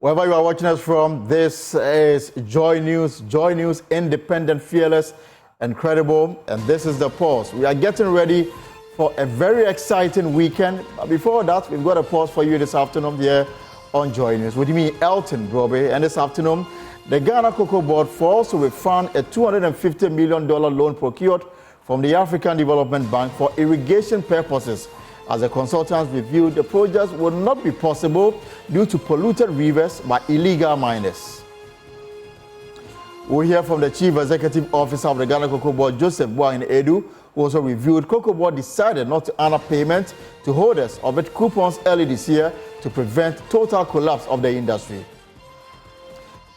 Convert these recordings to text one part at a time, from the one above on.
Wherever you are watching us from, this is Joy News. Joy News, independent, fearless, and credible. And this is The Pause. We are getting ready for a very exciting weekend. But before that, we've got a pause for you this afternoon here on Joy News. With me, Elton Brobe. And this afternoon, the Ghana Cocoa Board also will fund a $250 million loan procured from the African Development Bank for irrigation purposes. As the consultants reviewed, the project would not be possible due to polluted rivers by illegal miners. We'll hear from the Chief Executive Officer of the Ghana Cocoa Board, Joseph Boahin Edu, who also reviewed Cocoa Board decided not to honor payment to holders of its coupons early this year to prevent total collapse of the industry.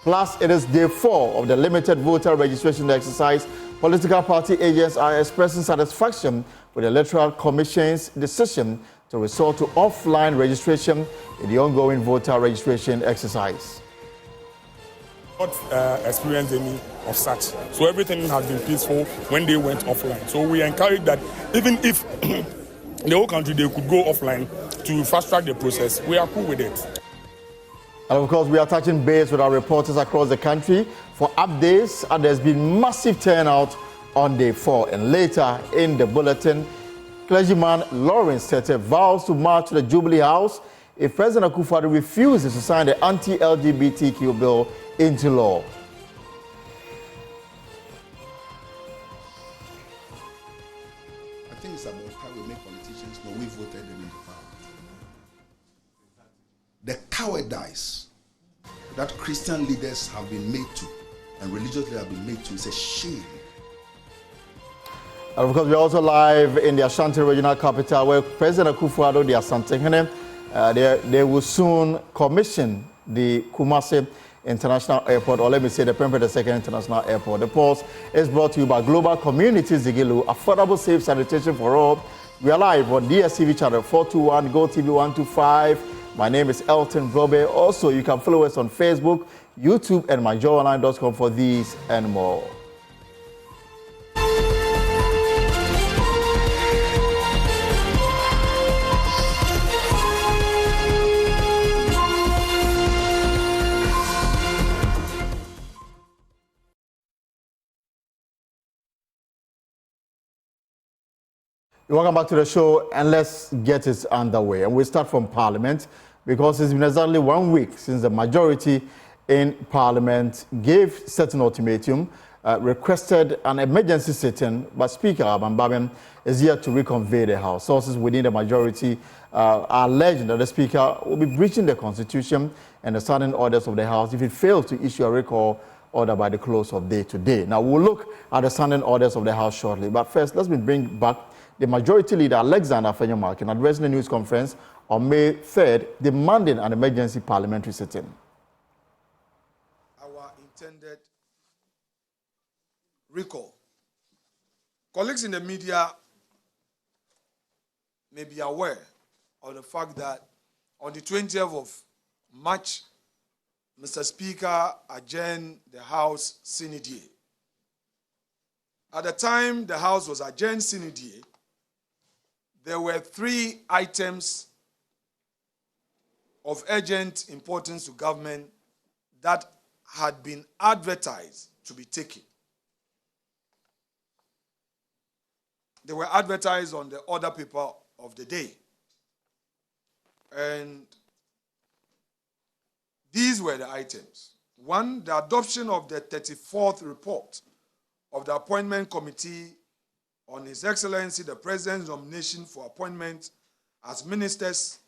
Plus, it is day 4 of the limited voter registration exercise. Political party agents are expressing satisfaction with the Electoral Commission's decision to resort to offline registration in the ongoing voter registration exercise. Not experienced any of such. So everything has been peaceful when they went offline. So we encourage that even if the whole country they could go offline to fast track the process, we are cool with it. And of course, we are touching base with our reporters across the country for updates, and there's been massive turnout on day 4. And later in the bulletin, clergyman Lawrence Tete vows to march to the Jubilee House if President Akufo-Addo refuses to sign the anti-LGBTQ bill into law. I think it's about how we make politicians know we voted them into power. The cowardice that Christian leaders have been made to and religious leaders have been made to is a shame. And of course, we're also live in the Ashanti regional capital where President Akufo-Addo, the Asante, they will soon commission the Kumasi International Airport, or let me say the Parliamentary International Airport. The Pulse is brought to you by Global Communities Zigilu, affordable, safe sanitation for all. We are live on DSTV channel 421, GoTV 125. My name is Elton Brobe. Also, you can follow us on Facebook, YouTube, and myjoyonline.com for these and more. Welcome back to the show, and let's get it underway. And we start from Parliament because it's been exactly 1 week since the majority in Parliament gave certain ultimatum, requested an emergency sitting, but Speaker Abambaben is yet to reconvene the House. Sources within the majority are alleging that the Speaker will be breaching the Constitution and the standing orders of the House if it fails to issue a recall order by the close of day today. Now, we'll look at the standing orders of the House shortly, but first, let's bring back the Majority Leader Alexander Afenyo-Markin addressing the news conference on May 3rd, demanding an emergency parliamentary sitting. Our intended recall. Colleagues in the media may be aware of the fact that on the 20th of March, Mr. Speaker adjourned the House sine die. At the time the House was adjourned sine die, there were 3 items of urgent importance to government that had been advertised to be taken. They were advertised on the order paper of the day. And these were the items. 1, the adoption of the 34th report of the Appointment Committee on His Excellency the President's nomination for appointment as ministers,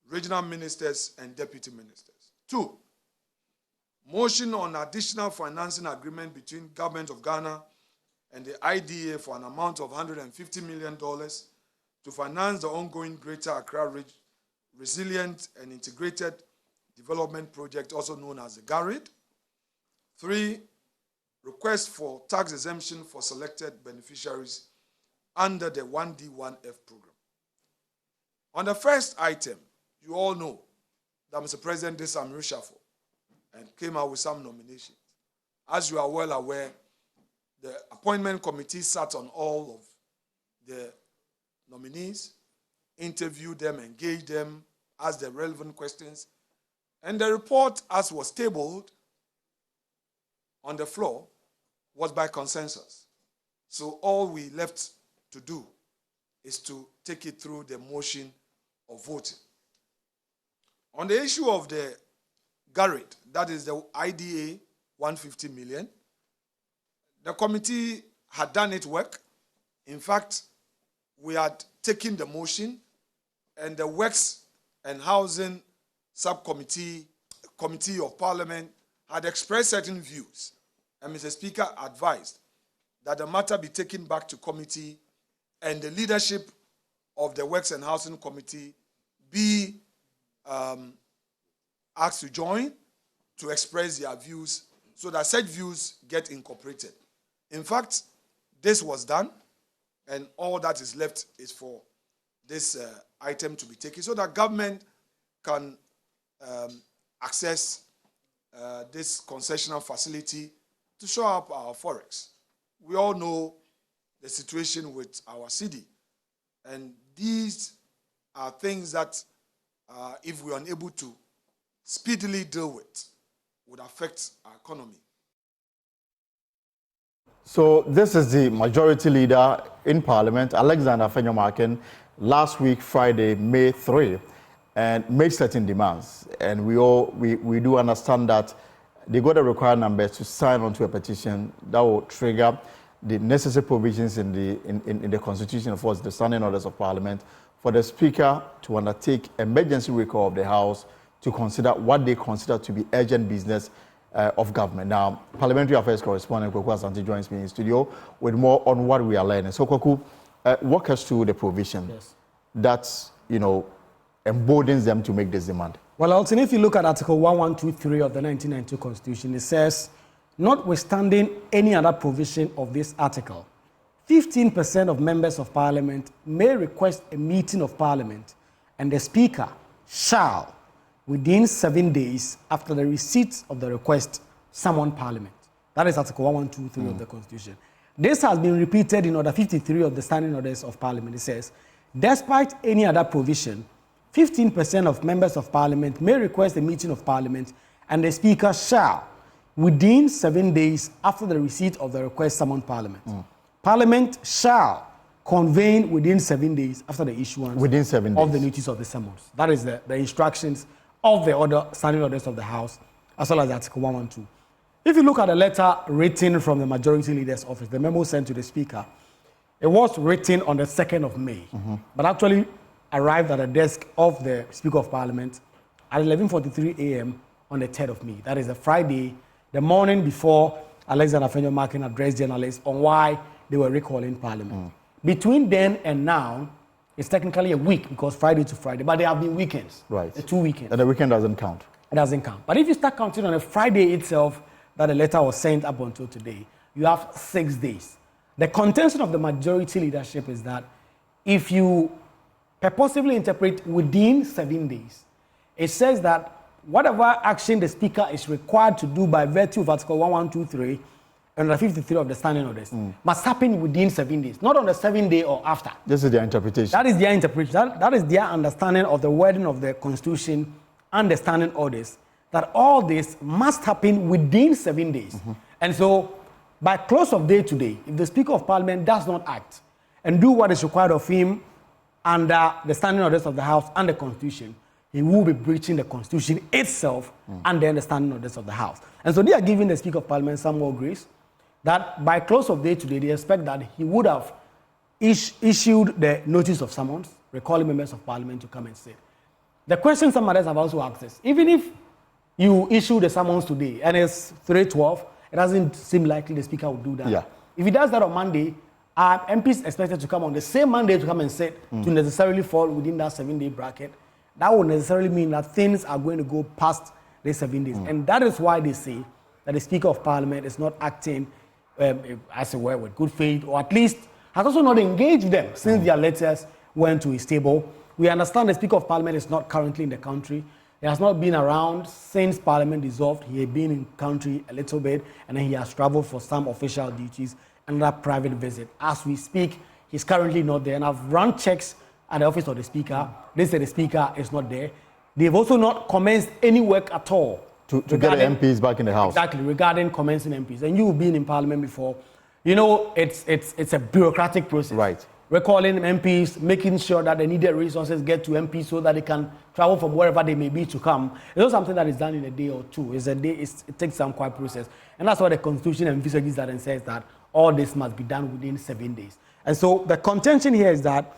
regional ministers, and deputy ministers. 2, motion on additional financing agreement between Government of Ghana and the IDA for an amount of $150 million to finance the ongoing Greater Accra Resilient and Integrated Development Project, also known as the GRA-SML. 3, request for tax exemption for selected beneficiaries under the 1D1F program. On the first item, you all know that Mr. President did some reshuffle and came out with some nominations. As you are well aware, the appointment committee sat on all of the nominees, interviewed them, engaged them, asked the relevant questions, And the report, as was tabled on the floor, was by consensus. So all we left to do is to take it through the motion of voting. On the issue of the GRA, that is the IDA 150 million, the committee had done its work. In fact, we had taken the motion, and the Works and Housing Subcommittee, Committee of Parliament, had expressed certain views. And Mr. Speaker advised that the matter be taken back to committee and the leadership of the Works and Housing Committee be asked to join to express their views so that such views get incorporated. In fact, this was done, and all that is left is for this item to be taken so that government can access this concessional facility to show up our forex. We all know the situation with our city, and these are things that if we are unable to speedily deal with, would affect our economy. So this is the majority leader in Parliament, Alexander Afenyo-Markin, last week, Friday, May 3, and made certain demands. And we do understand that they got the required numbers to sign onto a petition that will trigger the necessary provisions in the Constitution, of course, the standing orders of Parliament, for the Speaker to undertake emergency recall of the House to consider what they consider to be urgent business of government. Now, Parliamentary Affairs correspondent Kwaku Asante joins me in studio with more on what we are learning. So, Kwaku, walk us through the provision that, emboldens them to make this demand. Well, Alton, if you look at Article 1123 of the 1992 Constitution, it says, notwithstanding any other provision of this article, 15% of members of Parliament may request a meeting of Parliament, and the Speaker shall, within 7 days after the receipt of the request, summon Parliament. That is Article 1123 of the Constitution. This has been repeated in Order 53 of the Standing Orders of Parliament. It says, despite any other provision, 15% of members of Parliament may request a meeting of Parliament, and the Speaker shall, within 7 days after the receipt of the request, summon Parliament. Parliament shall convene within 7 days after the issuance of the notice of the summons. That is the instructions of the standing orders of the House, as well as Article 112. If you look at the letter written from the Majority Leader's office, the memo sent to the Speaker, it was written on the 2nd of May, but actually arrived at the desk of the Speaker of Parliament at 11:43 a.m. on the 3rd of May. That is a Friday, the morning before Alexander Afenyo-Markin addressed journalists on why they were recalling Parliament. Between then and now, it's technically a week because Friday to Friday, but there have been weekends. Right. The 2 weekends. And the weekend doesn't count. It doesn't count. But if you start counting on a Friday itself, that the letter was sent up until today, you have 6 days. The contention of the majority leadership is that if you purposively interpret within 7 days, it says that whatever action the Speaker is required to do by virtue of Article 1123 and 53 of the Standing Orders must happen within 7 days, not on the 7th day or after. This is their interpretation. That is their interpretation. That is their understanding of the wording of the Constitution and the Standing Orders, that all this must happen within 7 days. And so, by close of day today, if the Speaker of Parliament does not act and do what is required of him under the Standing Orders of the House and the Constitution, he will be breaching the Constitution itself and then the Standing Orders of the House. And so they are giving the Speaker of Parliament some more grace, that by close of day today, they expect that he would have issued the notice of summons, recalling members of Parliament to come and sit. The question some others have also asked is, even if you issue the summons today and it's 3:12, it doesn't seem likely the Speaker will do that. Yeah. If he does that on Monday, our MPs expected to come on the same Monday to come and sit to necessarily fall within that 7-day bracket. That would necessarily mean that things are going to go past the 7 days. And that is why they say that the Speaker of Parliament is not acting as it were with good faith, or at least has also not engaged them since their letters went to his table. We understand the Speaker of Parliament is not currently in the country. He has not been around since Parliament dissolved. He had been in country a little bit, and then he has traveled for some official duties and that private visit. As we speak, he's currently not there, and I've run checks at the office of the Speaker. They say the Speaker is not there. They've also not commenced any work at all to get the MPs back in the House. Exactly, regarding commencing MPs. And you've been in Parliament before. You know, it's a bureaucratic process. Right. Recalling MPs, making sure that the needed resources get to MPs so that they can travel from wherever they may be to come. It's not something that is done in a day or two. It takes some quite process. And that's why the Constitution envisages that and says that all this must be done within 7 days. And so the contention here is that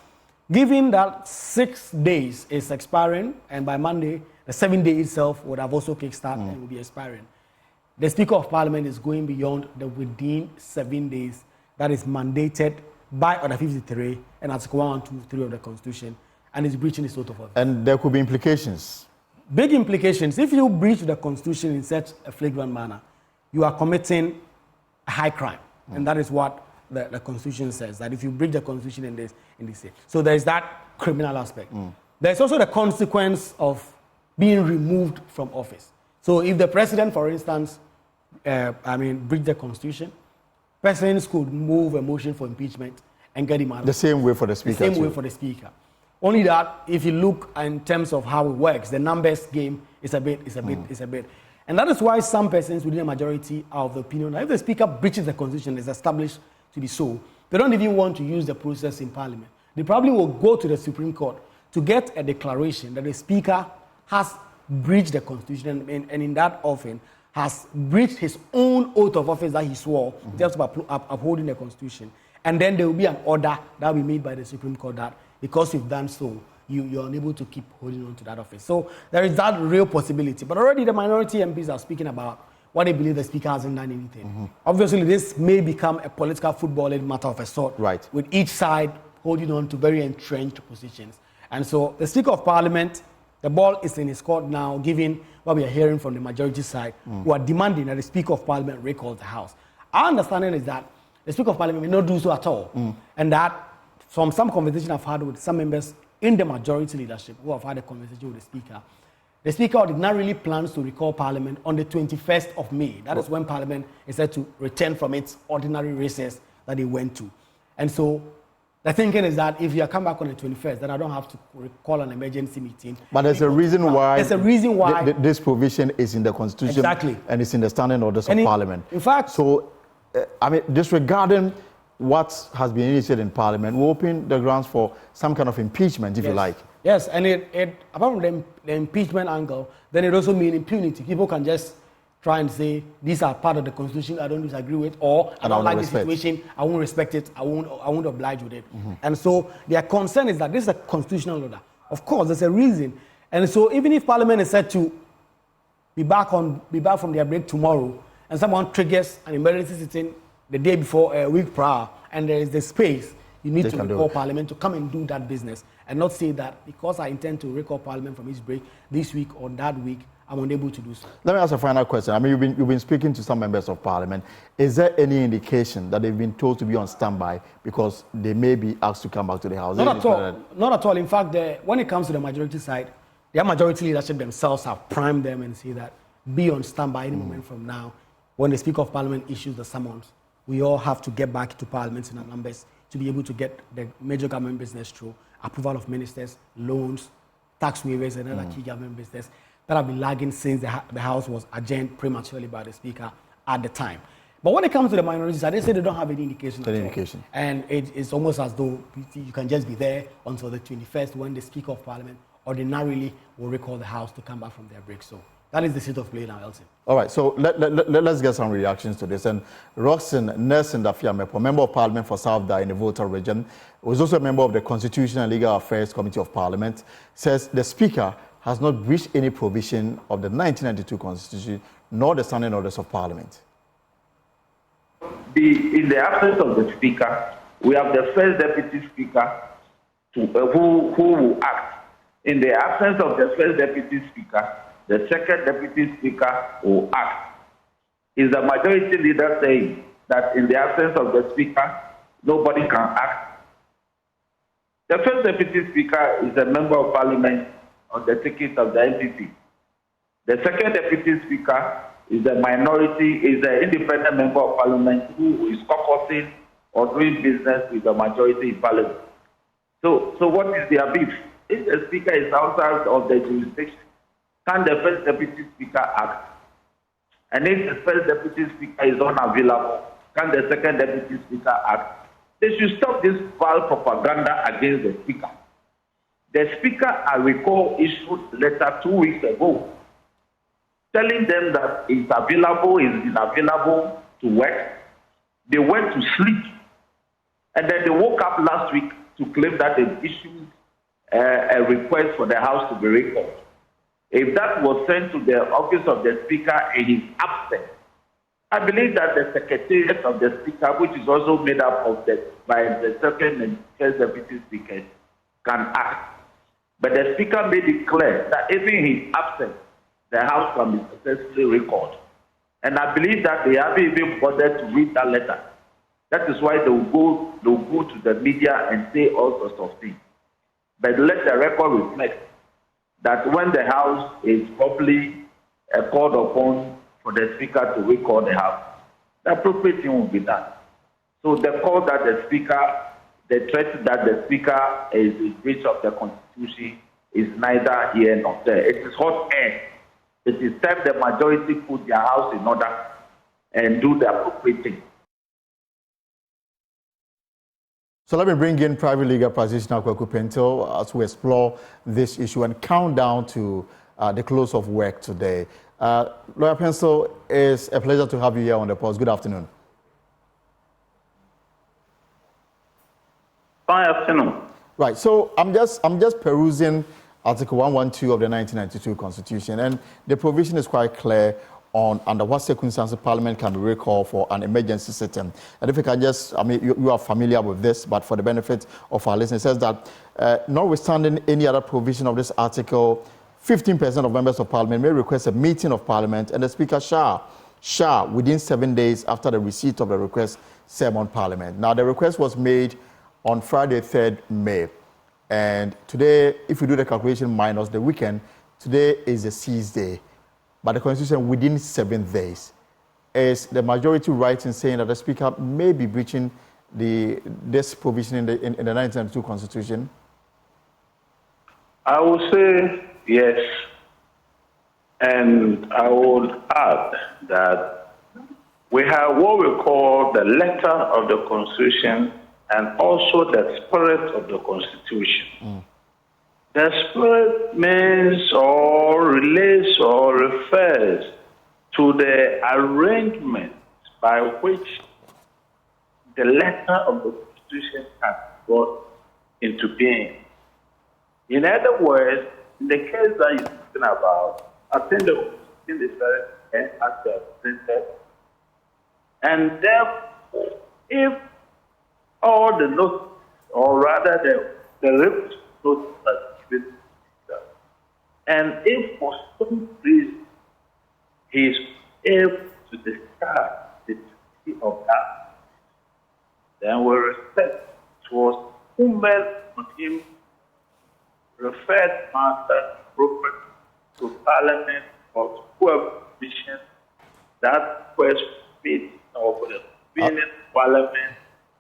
given that 6 days is expiring, and by Monday, the 7 day itself would have also kickstarted and will be expiring, the Speaker of Parliament is going beyond the within 7 days that is mandated by Order 53 and Article 123 of the Constitution, and is breaching his oath of office. And there could be implications. Big implications. If you breach the Constitution in such a flagrant manner, you are committing a high crime. And that is what the Constitution says, that if you breach the Constitution in this way. So there is that criminal aspect. There's also the consequence of being removed from office. So if the president, for instance, breach the Constitution, presidents could move a motion for impeachment and get him out. The same way for the Speaker. The same way for the Speaker. Only that, if you look in terms of how it works, the numbers game is a bit. And that is why some persons within the majority are of the opinion that if the Speaker breaches the Constitution, is established to be so, they don't even want to use the process in Parliament. They probably will go to the Supreme Court to get a declaration that the Speaker has breached the Constitution and in that offense has breached his own oath of office that he swore in terms of upholding the Constitution. And then there will be an order that will be made by the Supreme Court that because you've done so, you're unable to keep holding on to that office. So there is that real possibility. But already the minority MPs are speaking about what they believe the Speaker hasn't done anything. Obviously, this may become a political footballing matter of a sort, right, with each side holding on to very entrenched positions. And so the Speaker of Parliament, the ball is in his court now, given what we are hearing from the majority side, who are demanding that the Speaker of Parliament recall the House. Our understanding is that the Speaker of Parliament may not do so at all, and that from some conversation I've had with some members in the majority leadership who have had a conversation with the Speaker ordinarily plans to recall Parliament on the 21st of May. That is when Parliament is set to return from its ordinary recess that it went to. And so the thinking is that if you come back on the 21st, then I don't have to call an emergency meeting. But there's a reason why. There's a reason why this provision is in the Constitution. Exactly. And it's in the standing orders of Parliament. In fact, so disregarding what has been initiated in Parliament, we open the grounds for some kind of impeachment, if you like. Yes, and apart from the impeachment angle, then it also means impunity. People can just try and say, these are part of the Constitution I don't disagree with, or I don't like the situation, I won't respect it, I won't oblige with it. And so their concern is that this is a constitutional order. Of course, there's a reason. And so even if Parliament is set to be back from their break tomorrow, and someone triggers an emergency sitting the day before, a week prior, and there is the space, you need to recall Parliament to come and do that business, and not say that because I intend to recall Parliament from its break this week or that week, I'm unable to do so. Let me ask a final question. I mean, you've been speaking to some members of Parliament. Is there any indication that they've been told to be on standby because they may be asked to come back to the House? Not at all. Not at all. In fact, when it comes to the majority side, their majority leadership themselves have primed them and say that be on standby any moment from now. When the Speaker of Parliament issues the summons, we all have to get back to Parliament in our numbers to be able to get the major government business through, approval of ministers, loans, tax waivers, and other key government business that have been lagging since the House was adjourned prematurely by the Speaker at the time. But when it comes to the minorities, they say they don't have any indication at all. And it's almost as though you can just be there until the 21st when the Speaker of Parliament ordinarily will recall the House to come back from their break. So that is the state of play now, Elton. All right, so let's get some reactions to this. And Roxanne Nelson Dafiamepo, Member of Parliament for South Dar in the Volta region, was also a member of the Constitutional and Legal Affairs Committee of Parliament, says the Speaker has not breached any provision of the 1992 Constitution nor the standing orders of Parliament. In the absence of the Speaker, we have the first Deputy Speaker who will act. In the absence of the first Deputy Speaker, the second Deputy Speaker will act. Is the majority leader saying that in the absence of the Speaker, nobody can act? The first Deputy Speaker is a member of Parliament on the ticket of the NPP. The second Deputy Speaker is an independent member of Parliament who is caucusing or doing business with the majority in Parliament. So what is their beef? If the Speaker is outside of the jurisdiction, can the first deputy speaker act? And if the first deputy speaker is unavailable, can the second deputy speaker act? They should stop this foul propaganda against the speaker. The speaker, I recall, issued a letter 2 weeks ago telling them that it's available, it's unavailable to work. They went to sleep. And then they woke up last week to claim that they issued a request for the House to be recalled. If that was sent to the office of the Speaker and he's absent, I believe that the Secretariat of the Speaker, which is also made up of by the second and first deputy speakers, can act. But the Speaker made it clear that even he's absent, the House can be successfully recalled. And I believe that they haven't even bothered to read that letter. That is why they'll go to the media and say all sorts of things. But let the record reflect that when the House is properly called upon for the Speaker to recall the House, the appropriate thing will be done. So the call that the Speaker, the threat that the Speaker is in breach of the Constitution is neither here nor there. It is hot air. It is time the majority put their house in order and do the appropriate thing. So let me bring in private legal practitioner Kwaku Pentil as we explore this issue and count down to the close of work today. Lawyer Pentil, it's a pleasure to have you here on the post. Good afternoon. Good afternoon. Right. So I'm just perusing Article 112 of the 1992 Constitution, and the provision is quite clear on under what circumstances Parliament can be recalled for an emergency sitting. And if you can just, you are familiar with this, but for the benefit of our listeners, it says that notwithstanding any other provision of this article, 15% of members of Parliament may request a meeting of Parliament, and the Speaker shall, within 7 days after the receipt of the request, summon Parliament. Now, the request was made on Friday, 3rd May. And today, if you do the calculation minus the weekend, today is the 6th day. But the Constitution within 7 days. Is the majority right in saying that the Speaker may be breaching this provision in the 1992 Constitution? I would say yes. And I would add that we have what we call the letter of the Constitution and also the spirit of the Constitution. The spirit means or relates or refers to the arrangement by which the letter of the Constitution has brought into being. In other words, in the case that you're talking about, I think the Constitution is very printed. And therefore, if all the notes, or rather the written notes are given, and if for some reason he is able to discharge the duty of that, then we respect towards whomever on him referred matter appropriate to Parliament or to whoever commissioned that request made or for the opinion of Parliament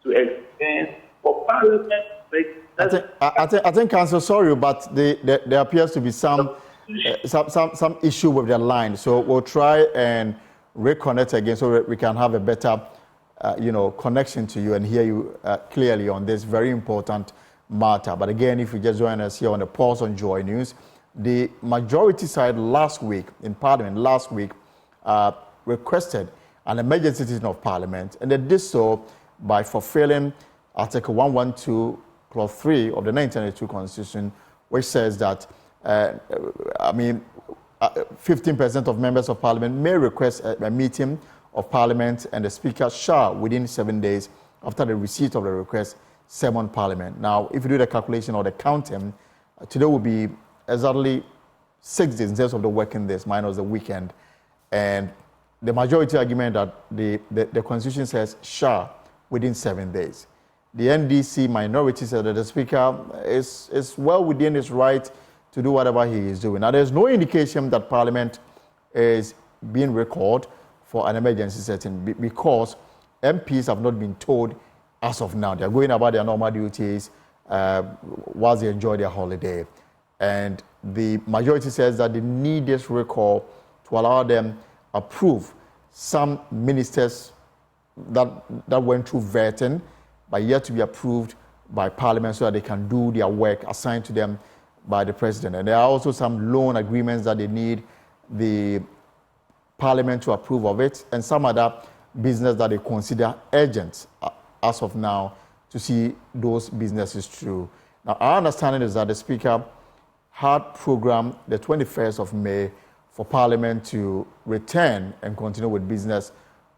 to explain for Parliament to make. I think, Council, sorry, but there appears to be some issue with the line. So we'll try and reconnect again so that we can have a better, connection to you and hear you clearly on this very important matter. But again, if you just join us here on the Pulse on Joy News, the majority side last week in Parliament requested an emergency sitting of Parliament, and they did so by fulfilling Article 112, Clause 3 of the 1992 Constitution, which says that 15% of members of Parliament may request a meeting of Parliament, and the Speaker shall, within 7 days after the receipt of the request, summon Parliament. Now, if you do the calculation or the counting, today will be exactly 6 days in terms of the working days minus the weekend. And the majority argument that the Constitution says shall within 7 days. The NDC minority said that the Speaker is well within his right to do whatever he is doing. Now, there's no indication that Parliament is being recalled for an emergency sitting because MPs have not been told as of now. They're going about their normal duties whilst they enjoy their holiday. And the majority says that they need this recall to allow them approve some ministers that went through vetting, but yet to be approved by Parliament so that they can do their work assigned to them by the President. And there are also some loan agreements that they need the Parliament to approve of it, and some other business that they consider urgent as of now to see those businesses through. Now, our understanding is that the Speaker had programmed the 21st of May for Parliament to return and continue with business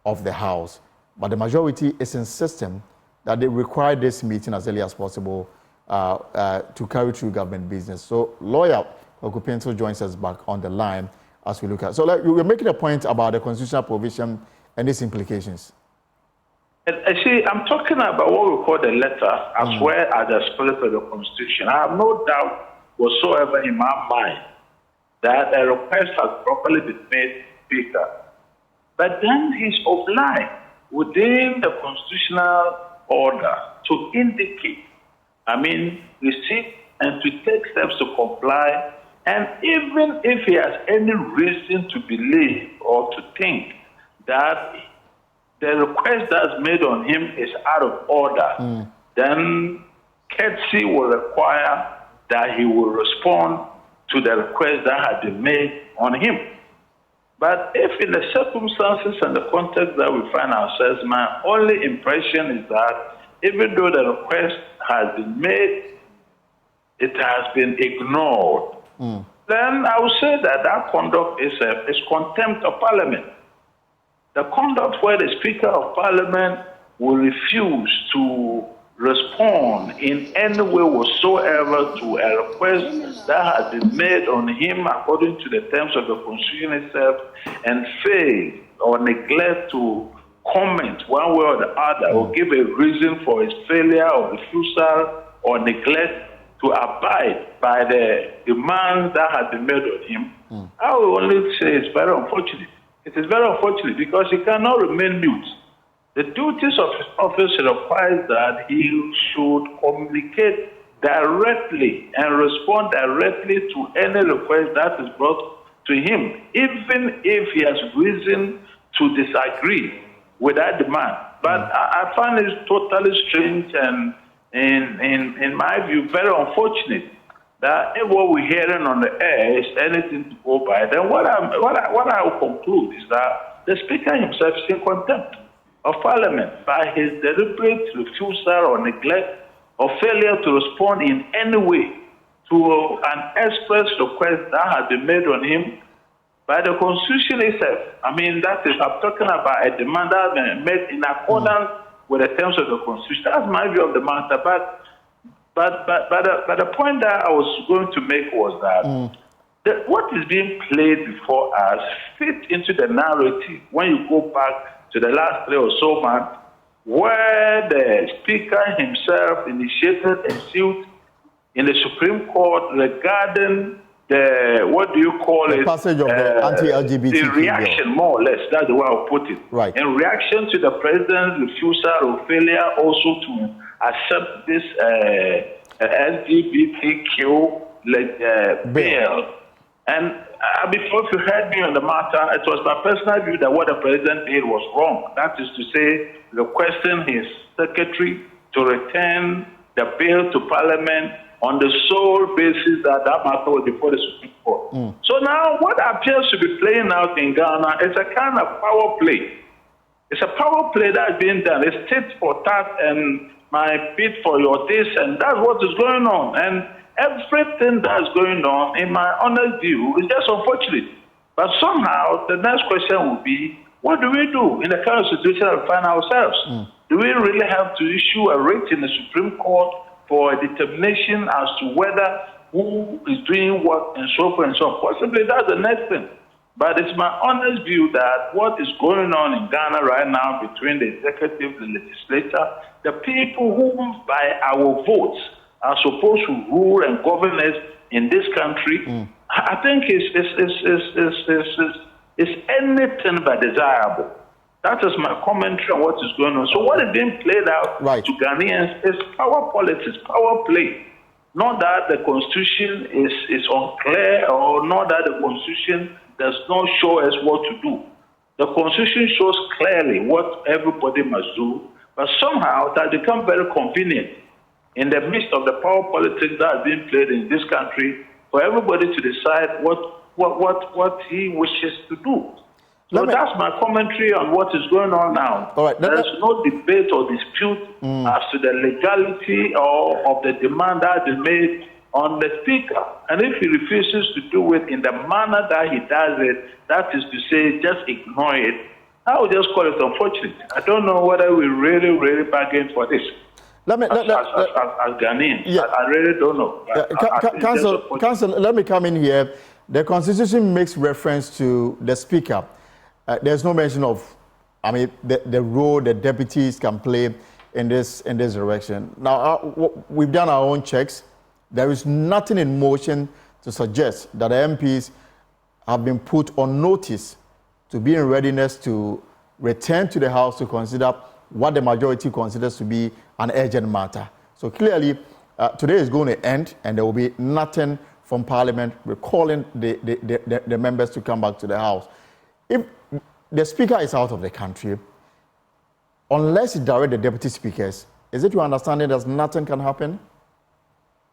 of the House. But the majority is insisting that they require this meeting as early as possible to carry through government business. So lawyer Okupinto joins us back on the line as we look at. So we're making a point about the constitutional provision and its implications. See, I'm talking about what we call the letter as well as the spirit of the Constitution. I have no doubt whatsoever in my mind that a request has properly been made, Speaker. But then he's obliged within the constitutional order to indicate, receipt and to take steps to comply. And even if he has any reason to believe or to think that the request that's made on him is out of order, then courtesy will require that he will respond to the request that had been made on him. But if in the circumstances and the context that we find ourselves, my only impression is that even though the request has been made, it has been ignored. Then I would say that conduct is contempt of Parliament. The conduct where the Speaker of Parliament will refuse to respond in any way whatsoever to a request that has been made on him according to the terms of the Constitution itself, and fail or neglect to comment one way or the other or give a reason for his failure or refusal or neglect to abide by the demands that have been made on him, I will only say it's very unfortunate. It is very unfortunate because he cannot remain mute. The duties of his office requires that he should communicate directly and respond directly to any request that is brought to him, even if he has reason to disagree with that demand. But I find it totally strange and, in my view, very unfortunate that if what we're hearing on the air is anything to go by, then what I will conclude is that the Speaker himself is in contempt of Parliament by his deliberate refusal or neglect or failure to respond in any way to an express request that has been made on him by the Constitution itself. That is, I'm talking about a demand that has been made in accordance with the terms of the Constitution. That's my view of the matter. But the point that I was going to make was that what is being played before us fits into the narrative when you go back to the last 3 or so months, where the Speaker himself initiated a suit in the Supreme Court regarding the passage of the anti-LGBT the reaction, bill. more or less, that's the way I'll put it. Right. In reaction to the President's refusal or failure also to accept this LGBTQ bill. And before you heard me on the matter, it was my personal view that what the President did was wrong. That is to say, requesting his secretary to return the bill to Parliament on the sole basis that matter was before the Supreme Court. So now what appears to be playing out in Ghana is a kind of power play. It's a power play that's being done. It's tit for tat and my bid for your this, and that's what is going on. And everything that's going on, in my honest view, is just unfortunate. But somehow, the next question will be, what do we do in the current situation we find ourselves? Do we really have to issue a writ in the Supreme Court for a determination as to whether who is doing what and so forth and so on? Possibly that's the next thing. But it's my honest view that what is going on in Ghana right now between the executive, the legislature, the people who, by our votes, are supposed to rule and govern us in this country, I think is anything but desirable. That is my commentary on what is going on. So what is being played out to Ghanaians is power politics, power play. Not that the Constitution is unclear, or not that the Constitution does not show us what to do. The Constitution shows clearly what everybody must do, but somehow it has become very convenient in the midst of the power politics that is being played in this country for everybody to decide what he wishes to do. So that's my commentary on what is going on now. All right. There's no debate or dispute as to the legality of the demand that is made on the Speaker. And if he refuses to do it in the manner that he does it, that is to say, just ignore it, I would just call it unfortunate. I don't know whether we really bargain for this. As Ghanaians, yeah. I really don't know. Council, let me come in here. The Constitution makes reference to the Speaker. There's no mention of, the role the deputies can play in this direction. Now, we've done our own checks. There is nothing in motion to suggest that the MPs have been put on notice to be in readiness to return to the House to consider what the majority considers to be an urgent matter. So clearly, today is going to end, and there will be nothing from Parliament recalling the members to come back to the House. If the Speaker is out of the country, unless you direct the deputy speakers, is it your understanding that nothing can happen?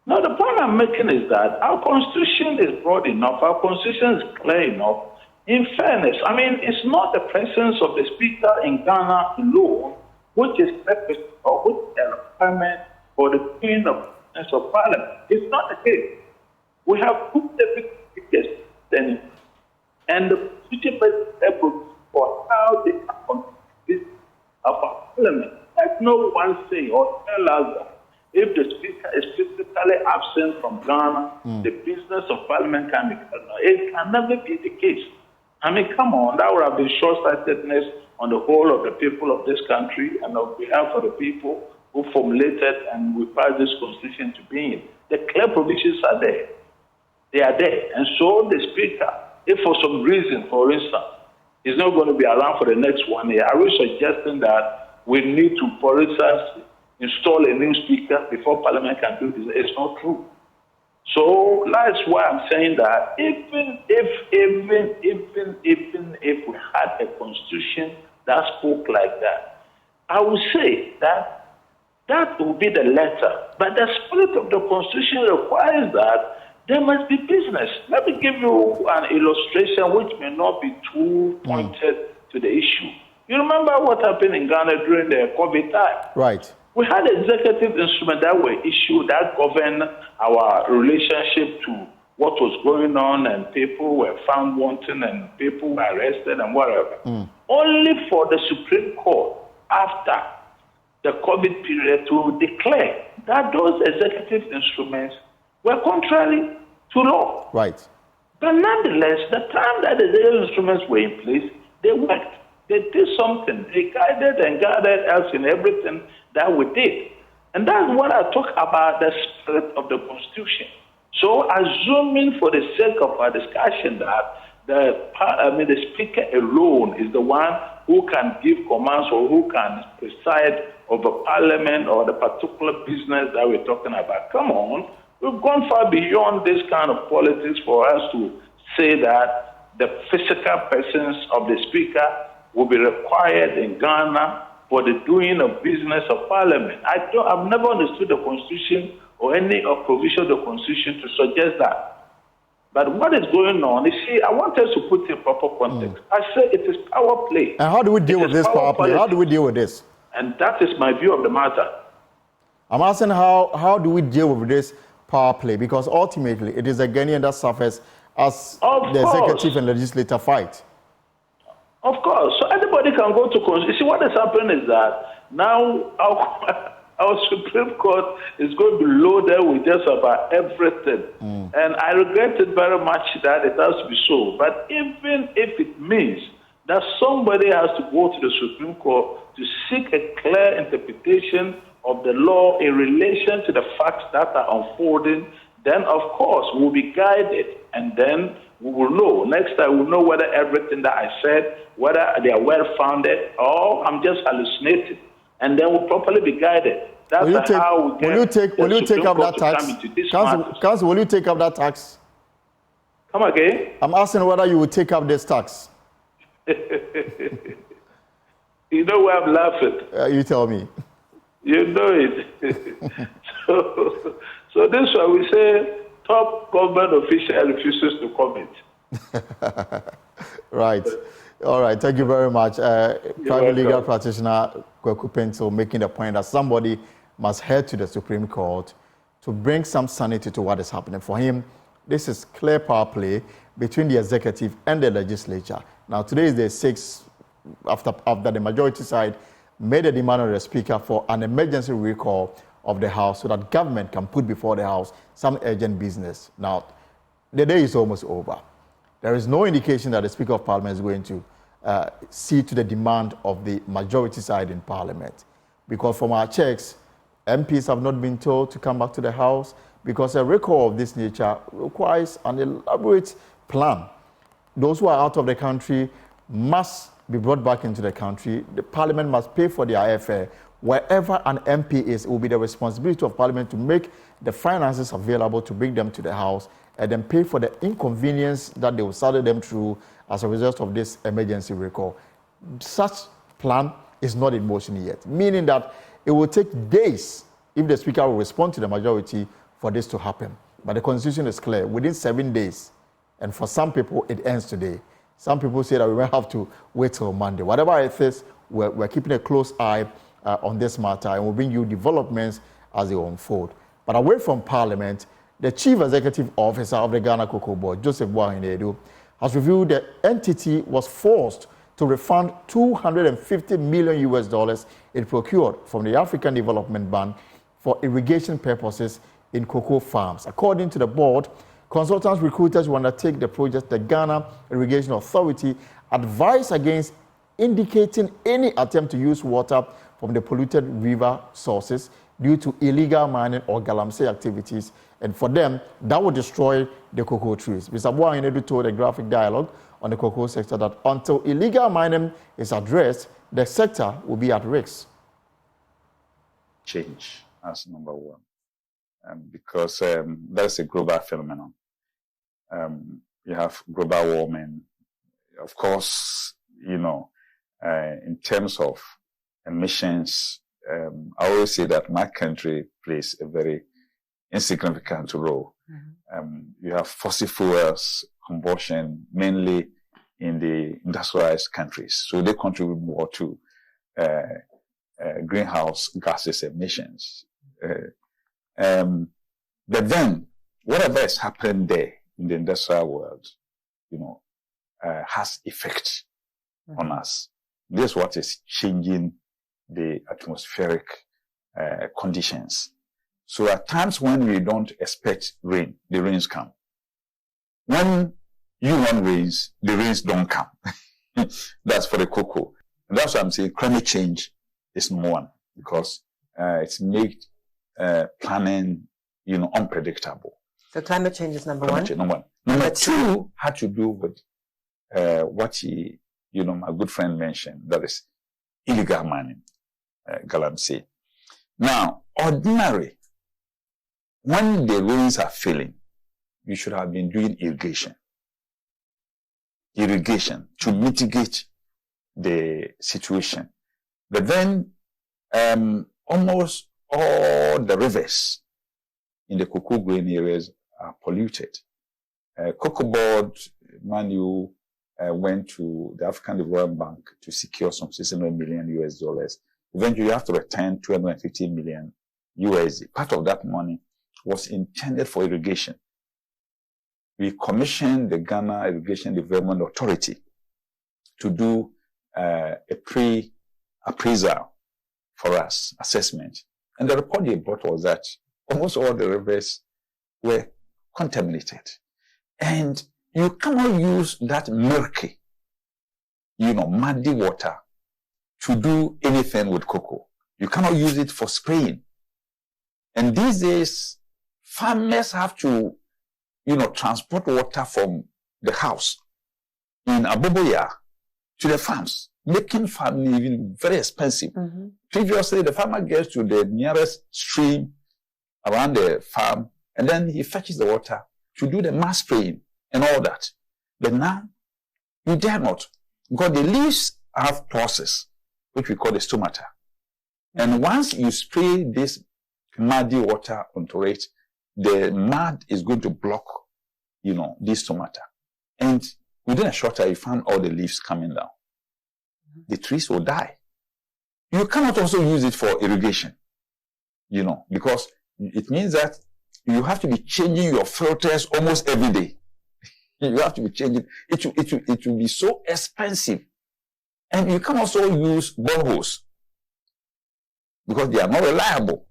No, the point I'm making is that our Constitution is broad enough, our Constitution is clear enough. In fairness, it's not the presence of the Speaker in Ghana alone which is requisite or which is a requirement for the doing of business of Parliament. It's not the case. We have two deputy speakers then, and the suitable approach for how they can conduct business of our Parliament. Let no one say or tell us that if the Speaker is physically absent from Ghana, the business of Parliament can be done. It can never be the case. Come on, that would have been short-sightedness on the whole of the people of this country and on behalf of the people who formulated and we passed this Constitution to be in. The clear provisions are there. They are there. And so the Speaker, if for some reason, for instance, is not going to be around for the next 1 year, are we suggesting that we need to, for instance, install a new Speaker before Parliament can do this? It's not true. So that's why I'm saying that even if we had a Constitution that spoke like that, I would say that would be the letter. But the spirit of the Constitution requires that there must be business. Let me give you an illustration which may not be too pointed to the issue. You remember what happened in Ghana during the COVID time? Right. We had executive instruments that were issued that govern our relationship to what was going on, and people were found wanting and people were arrested and whatever. Only for the Supreme Court, after the COVID period, to declare that those executive instruments were contrary to law. Right. But nonetheless, the time that the executive instruments were in place, they worked. They did something. They guided and guided us in everything that we did. And that's what I talk about, the spirit of the Constitution. So assuming for the sake of our discussion that the Speaker alone is the one who can give commands or who can preside over Parliament or the particular business that we're talking about. Come on, we've gone far beyond this kind of politics for us to say that the physical presence of the Speaker will be required in Ghana for the doing of business of Parliament. I've never understood the Constitution or any provision of the Constitution to suggest that. But what is going on, you see, I want us to put it in proper context. I say it is power play. And how do we deal with this power play? How do we deal with this? And that is my view of the matter. I'm asking how do we deal with this power play? Because ultimately, it is the Ghanaian that suffers as the executive and legislature fight. Of course. So anybody can go to Constitution. You see, what is happening is that now our Supreme Court is going to be loaded with just about everything. And I regret it very much that it has to be so. But even if it means that somebody has to go to the Supreme Court to seek a clear interpretation of the law in relation to the facts that are unfolding, then of course we'll be guided, and then we will know. Next time we'll know whether everything that I said, whether they are well-founded or I'm just hallucinating. And then we'll properly be guided. That's will you take, how we get will you take up that to tax? come into this Council, will you take up that tax? Come again? I'm asking whether you will take up this tax. You know why I'm laughing? You tell me. You know it. so this one we say top government official refuses to comment. Right. All right. Thank you very much. Private legal practitioner Kweku Pencil making the point that somebody must head to the Supreme Court to bring some sanity to what is happening. For him, this is clear power play between the executive and the legislature. Now, today is the 6th after the majority side made a demand on the Speaker for an emergency recall of the House so that government can put before the House some urgent business. Now, the day is almost over. There is no indication that the Speaker of Parliament is going to see to the demand of the majority side in Parliament. Because from our checks, MPs have not been told to come back to the House because a recall of this nature requires an elaborate plan. Those who are out of the country must be brought back into the country. The Parliament must pay for their airfare. Wherever an MP is, it will be the responsibility of Parliament to make the finances available to bring them to the House and then pay for the inconvenience that they will saddle them through as a result of this emergency recall. Such plan is not in motion yet, meaning that it will take days if the Speaker will respond to the majority for this to happen. But the Constitution is clear, within 7 days, and for some people, it ends today. Some people say that we might have to wait till Monday. Whatever it is, we're keeping a close eye on this matter, and we'll bring you developments as they unfold. But away from Parliament, the Chief Executive Officer of the Ghana Cocoa Board, Joseph Boahinedu, has revealed the entity was forced to refund $250 million it procured from the African Development Bank for irrigation purposes in cocoa farms. According to the board, consultants recruited to undertake the project. The Ghana Irrigation Authority advised against indicating any attempt to use water from the polluted river sources due to illegal mining or galamsey activities. And for them, that would destroy the cocoa trees. Mr. Boahinedu told a graphic dialogue on the cocoa sector that until illegal mining is addressed, the sector will be at risk. Change as number one, because that's a global phenomenon. You have global warming. Of course, in terms of emissions, I always say that my country plays a very insignificant role. Mm-hmm. You have fossil fuels combustion mainly in the industrialized countries, so they contribute more to greenhouse gases emissions. But then, whatever is happening there in the industrial world, has effect on us. This is what is changing the atmospheric conditions. So at times when we don't expect rain, the rains come. When you want rains, the rains don't come. That's for the cocoa. And that's why I'm saying climate change is number one, because it's made planning, unpredictable. So climate change is number one? Number one. Number two had to do with what my good friend mentioned, that is illegal mining, galamsey. Now, ordinary, when the rains are failing, you should have been doing irrigation to mitigate the situation. But then, almost all the rivers in the cocoa grain areas are polluted. Cocoa Board, Manu, went to the African Development Bank to secure some $600 million. Eventually, you have to return $250 million. Part of that money was intended for irrigation. We commissioned the Ghana Irrigation Development Authority to do a pre-appraisal for us, assessment. And the report they brought was that almost all the rivers were contaminated. And you cannot use that murky, muddy water to do anything with cocoa. You cannot use it for spraying. And these days, farmers have to, transport water from the house in Aboboya to the farms making farming even very expensive. Previously, the farmer gets to the nearest stream around the farm, and then he fetches the water to do the mass spraying and all that. But now, you dare not, because the leaves have process, which we call the stomata. And once you spray this muddy water onto it, the mud is going to block, this stomata. And within a short time, you find all the leaves coming down. The trees will die. You cannot also use it for irrigation, because it means that you have to be changing your filters almost every day. You have to be changing. It will be so expensive. And you can also use boreholes because they are not reliable.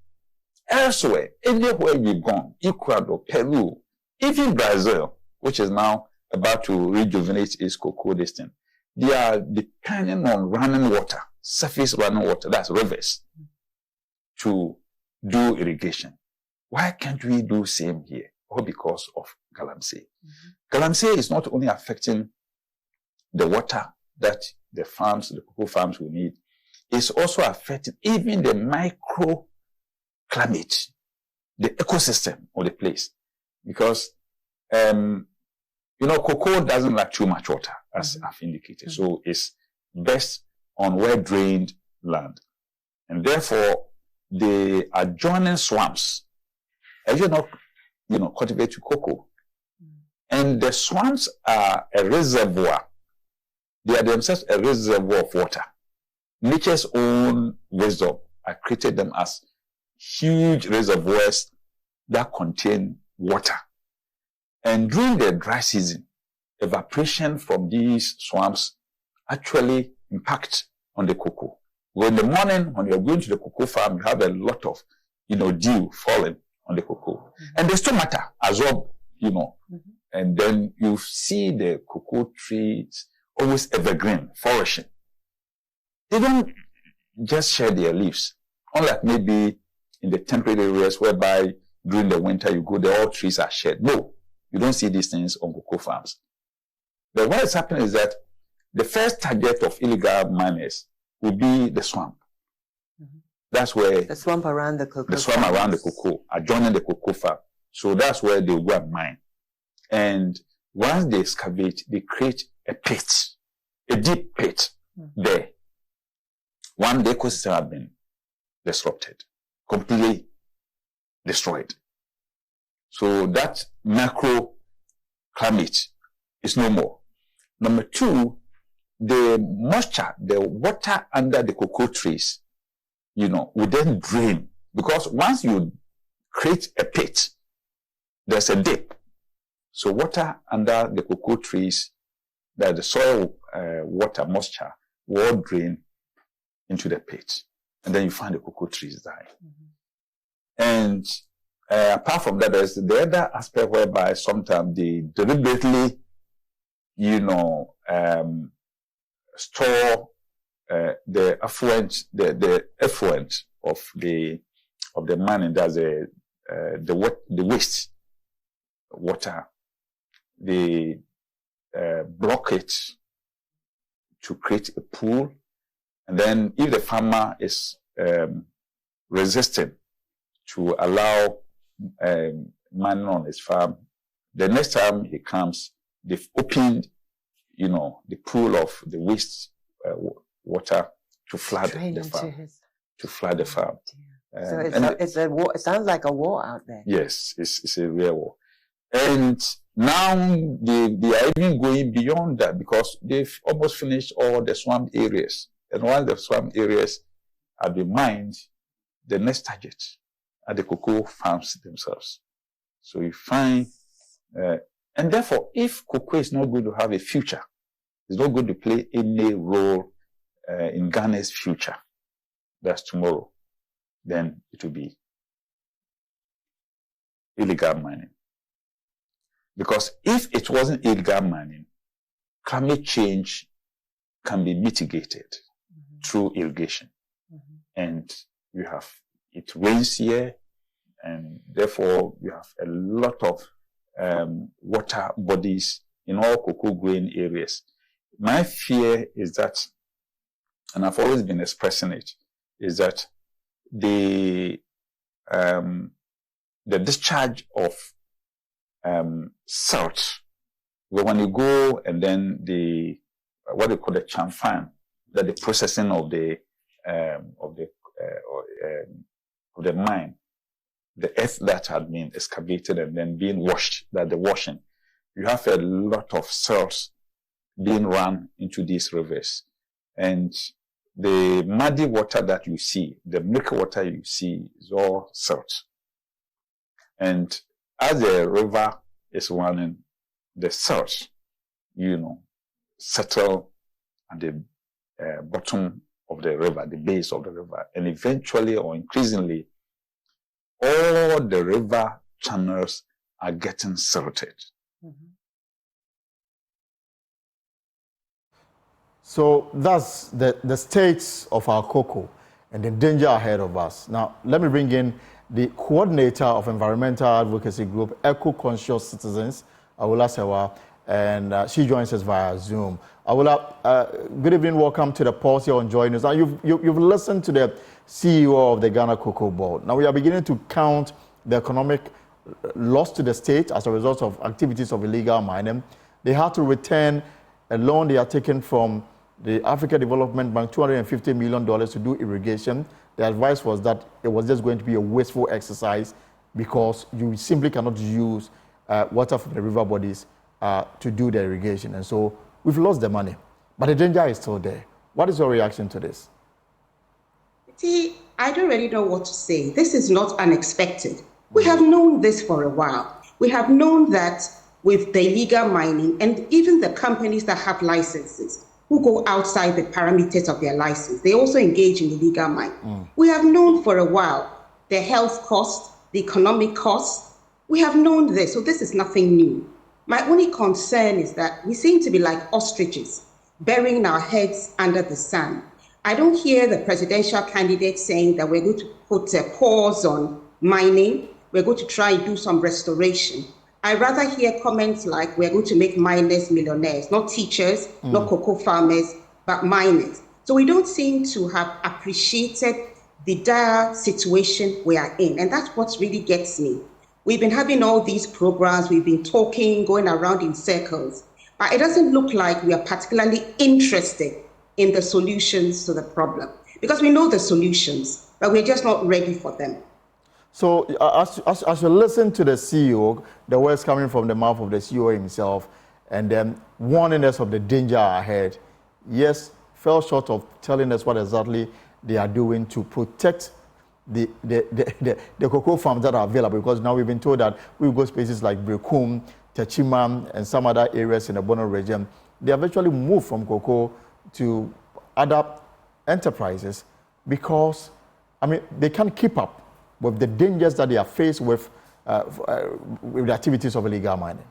Elsewhere, anywhere you've gone, Ecuador, Peru, even Brazil, which is now about to rejuvenate its cocoa distant, they are depending on running water, surface running water, that's rivers, to do irrigation. Why can't we do same here? All because of galamsey. Galamsey is not only affecting the water that the cocoa farms will need, it's also affecting even the microclimate, the ecosystem of the place. Because, cocoa doesn't like too much water, as I've indicated. So it's best on well-drained land. And therefore, the adjoining swamps, as you know, cultivate cocoa. And the swamps are a reservoir. They are themselves a reservoir of water. Nature's own wisdom has created them as huge reservoirs that contain water. And during the dry season, evaporation from these swamps actually impact on the cocoa. Well, in the morning, when you're going to the cocoa farm, you have a lot of, dew falling on the cocoa. And the stomata absorb, and then you see the cocoa trees always evergreen, flourishing. They don't just shed their leaves, unlike maybe in the temperate areas whereby during the winter you go there, all trees are shed. No, you don't see these things on cocoa farms. But what is happening is that the first target of illegal miners will be the swamp. That's where the swamp around the cocoa. The swamp around the cocoa, adjoining the cocoa farm. So that's where they will go and mine. And once they excavate, they create a pit, a deep pit there. One, the ecosystem has been disrupted, completely destroyed. So that macro climate is no more. Number two, the moisture, the water under the cocoa trees, will then drain. Because once you create a pit, there's a dip. So water under the cocoa trees, the soil water moisture will drain into the pit. And then you find the cocoa trees dying. And apart from that, there's the other aspect whereby sometimes they deliberately, store the effluent, the effluent of the mining. That's the waste water. They block it to create a pool, and then if the farmer is resistant to allow mining on his farm, the next time he comes, they've opened, the pool of the waste water to flood the farm. To flood the farm. So it's a war. It sounds like a war out there. Yes, it's a real war. And now they are even going beyond that because they've almost finished all the swamp areas. And once the swamp areas have been mined, the next target are the cocoa farms themselves. So you find, and therefore, if cocoa is not going to have a future, it's not going to play any role in Ghana's future, that's tomorrow, then it will be illegal mining. Because if it wasn't illegal mining, climate change can be mitigated through irrigation. And it rains here, and therefore you have a lot of water bodies in all cocoa grain areas. My fear is that and I've always been expressing it, is that the discharge of silt, when you go and then what they call the chamfan, that the processing of the mine, the earth that had been excavated and then being washed, that the washing, you have a lot of silt being run into these rivers. And the muddy water that you see, the milky water you see, is all silt. And as the river is running, the silt, settle at the bottom of the river, the base of the river, and eventually or increasingly, all the river channels are getting silted. Mm-hmm. So that's the states of our cocoa and the danger ahead of us. Now, let me bring in the coordinator of environmental advocacy group, Eco-Conscious Citizens, Awula Sewa, and she joins us via Zoom. Awula, good evening, welcome to the Pulse here on Joy News. Now, you've listened to the CEO of the Ghana Cocoa Board. Now, we are beginning to count the economic loss to the state as a result of activities of illegal mining. They had to return a loan they had taken from the Africa Development Bank, $250 million to do irrigation. The advice was that it was just going to be a wasteful exercise because you simply cannot use water from the river bodies to do the irrigation. And so we've lost the money, but the danger is still there. What is your reaction to this? See, I don't really know what to say. This is not unexpected. We have known this for a while. We have known that with the illegal mining and even the companies that have licenses who go outside the parameters of their license, they also engage in illegal mining. We have known for a while the health costs, the economic costs. We have known this, so this is nothing new. My only concern is that we seem to be like ostriches, burying our heads under the sand. I don't hear the presidential candidate saying that we're going to put a pause on mining, we're going to try and do some restoration. I rather hear comments like we're going to make miners millionaires, not teachers, not cocoa farmers, but miners. So we don't seem to have appreciated the dire situation we are in. And that's what really gets me. We've been having all these programs, we've been talking, going around in circles, but it doesn't look like we are particularly interested in the solutions to the problem. Because we know the solutions, but we're just not ready for them. So as you listen to the CEO, the words coming from the mouth of the CEO himself, and then warning us of the danger ahead, yes, fell short of telling us what exactly they are doing to protect the cocoa farms that are available, because now we've been told that we go spaces like Brekum, Techima, and some other areas in the Bono region. They have actually moved from cocoa to other enterprises because, they can't keep up with the dangers that they are faced with the activities of illegal mining.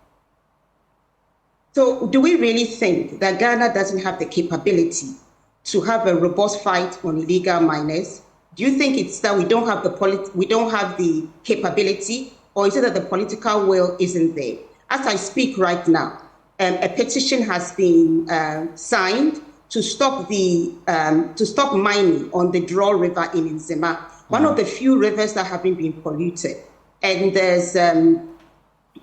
So do we really think that Ghana doesn't have the capability to have a robust fight on illegal miners? Do you think it's that we don't have the capability, or is it that the political will isn't there? As I speak right now, a petition has been signed to stop mining on the Draw River in Nzema, one of the few rivers that haven't been polluted. And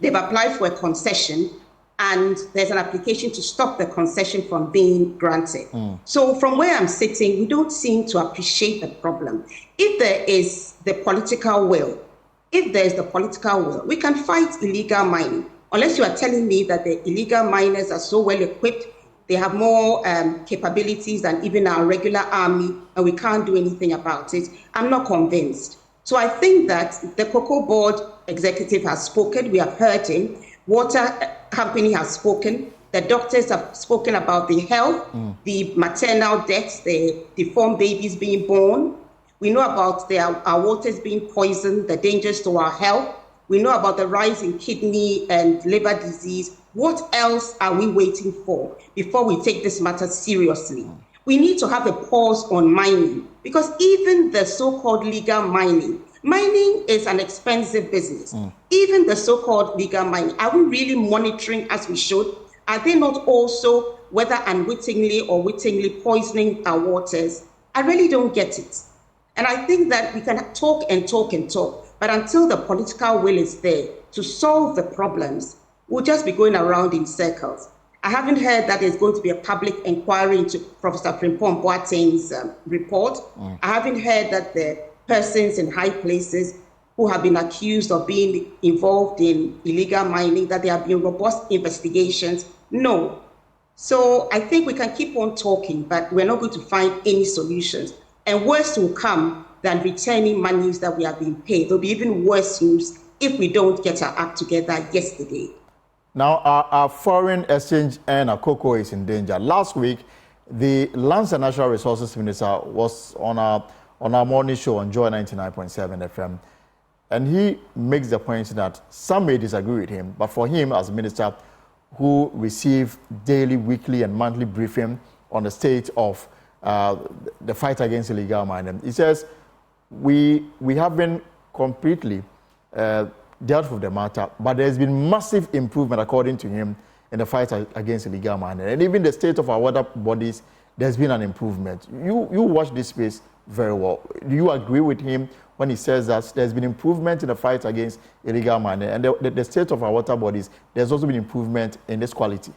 they've applied for a concession, and there's an application to stop the concession from being granted. So from where I'm sitting, we don't seem to appreciate the problem. If there is the political will, we can fight illegal mining. Unless you are telling me that the illegal miners are so well equipped, they have more capabilities than even our regular army, and we can't do anything about it, I'm not convinced. So I think that the Cocoa Board executive has spoken, we have heard him, water company has spoken, the doctors have spoken about the health, the maternal deaths, the deformed babies being born. We know about our waters being poisoned, the dangers to our health. We know about the rise in kidney and liver disease. What else are we waiting for before we take this matter seriously? We need to have a pause on mining, because even the so-called legal mining is an expensive business. Even the so-called legal mining, are we really monitoring as we should? Are they not also whether unwittingly or wittingly poisoning our waters, I really don't get it. And I think that we can talk and talk and talk, but until the political will is there to solve the problems, we'll just be going around in circles. I haven't heard that there's going to be a public inquiry into Professor Frimpong Boateng's report. I haven't heard that the persons in high places who have been accused of being involved in illegal mining, that there have been robust investigations. No. So I think we can keep on talking, but we're not going to find any solutions. And worse will come than returning monies that we have been paid. There'll be even worse news if we don't get our act together yesterday. Now, our foreign exchange earner, cocoa, is in danger. Last week, the Lands and Natural Resources Minister was on our morning show on Joy 99.7 FM. And he makes the point that some may disagree with him, but for him as minister who receive daily, weekly, and monthly briefing on the state of the fight against illegal mining, he says we haven't completely dealt with the matter, but there's been massive improvement, according to him, in the fight against illegal mining. And even the state of our water bodies, there's been an improvement. You watch this space very well. Do you agree with him when he says that there's been improvement in the fight against illegal mining, and the state of our water bodies, there's also been improvement in this quality?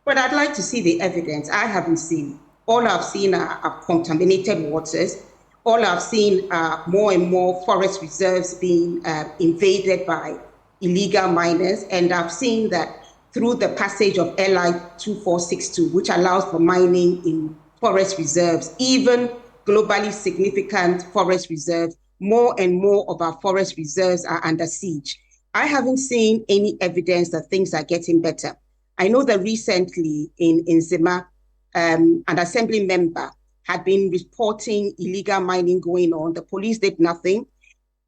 But I'd like to see the evidence. I haven't seen. All I've seen are contaminated waters. All I've seen are more and more forest reserves being invaded by illegal miners. And I've seen that through the passage of LI 2462, which allows for mining in forest reserves, even globally significant forest reserves, more and more of our forest reserves are under siege. I haven't seen any evidence that things are getting better. I know that recently in Zima, an assembly member had been reporting illegal mining going on. The police did nothing.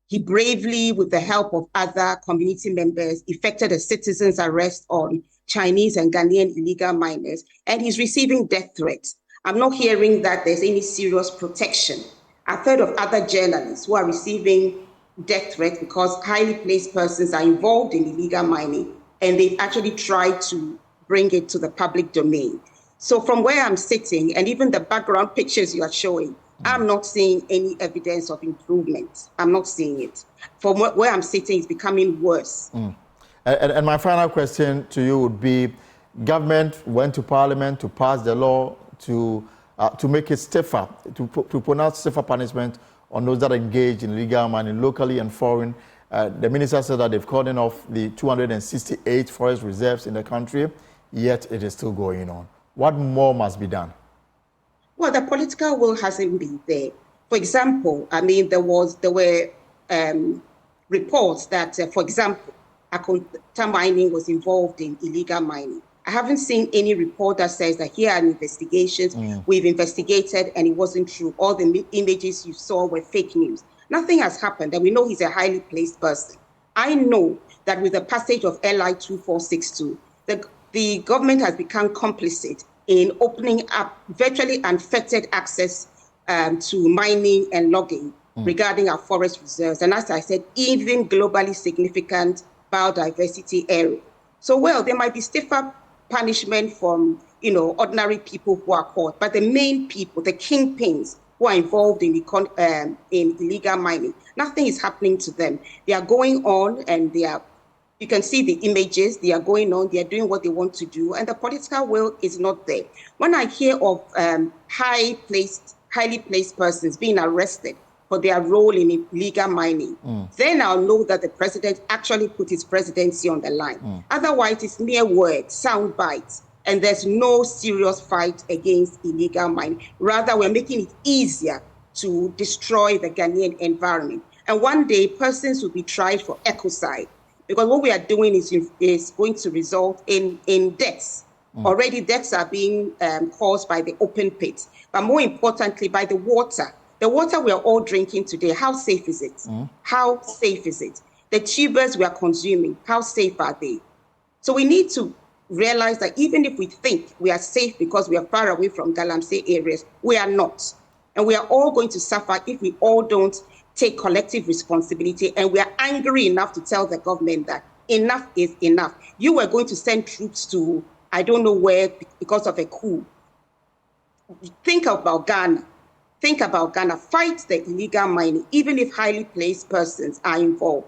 He bravely, with the help of other community members, effected a citizen's arrest on Chinese and Ghanaian illegal miners, and he's receiving death threats. I'm not hearing that there's any serious protection. I've heard of other journalists who are receiving death threats because highly placed persons are involved in illegal mining, and they've actually tried to bring it to the public domain. So from where I'm sitting, and even the background pictures you are showing, I'm not seeing any evidence of improvement. I'm not seeing it. From where I'm sitting, it's becoming worse. And my final question to you would be, government went to Parliament to pass the law to make it stiffer, to pronounce stiffer punishment on those that engage in illegal mining locally and foreign. The minister said that they've cordoned off the 268 forest reserves in the country, yet it is still going on. What more must be done? Well, the political will hasn't been there. For example, I mean, there were reports that, for example, Akonta mining was involved in illegal mining. I haven't seen any report that says that here are investigations, we've investigated and it wasn't true. All the images you saw were fake news. Nothing has happened, and we know he's a highly placed person. I know that with the passage of LI 2462, the government has become complicit in opening up virtually unfettered access to mining and logging regarding our forest reserves. And as I said, even globally significant biodiversity area. So, well, there might be stiffer punishment from, ordinary people who are caught, but the main people, the kingpins who are involved in illegal mining, nothing is happening to them. They are going on, and you can see the images, they are going on, they are doing what they want to do, and the political will is not there. When I hear of highly placed persons being arrested for their role in illegal mining, then I'll know that the president actually put his presidency on the line. Otherwise, it's mere words, sound bites, and there's no serious fight against illegal mining. Rather, we're making it easier to destroy the Ghanaian environment. And one day, persons will be tried for ecocide, because what we are doing is going to result in deaths. Already, deaths are being caused by the open pits, but more importantly, by the water. The water we are all drinking today, how safe is it? How safe is it? The tubers we are consuming, how safe are they? So we need to realize that even if we think we are safe because we are far away from Galamsey areas, we are not. And we are all going to suffer if we all don't take collective responsibility, and we are angry enough to tell the government that enough is enough. You were going to send troops to I don't know where, because of a coup. Think about Ghana. Think about Ghana. Fight the illegal mining, even if highly placed persons are involved.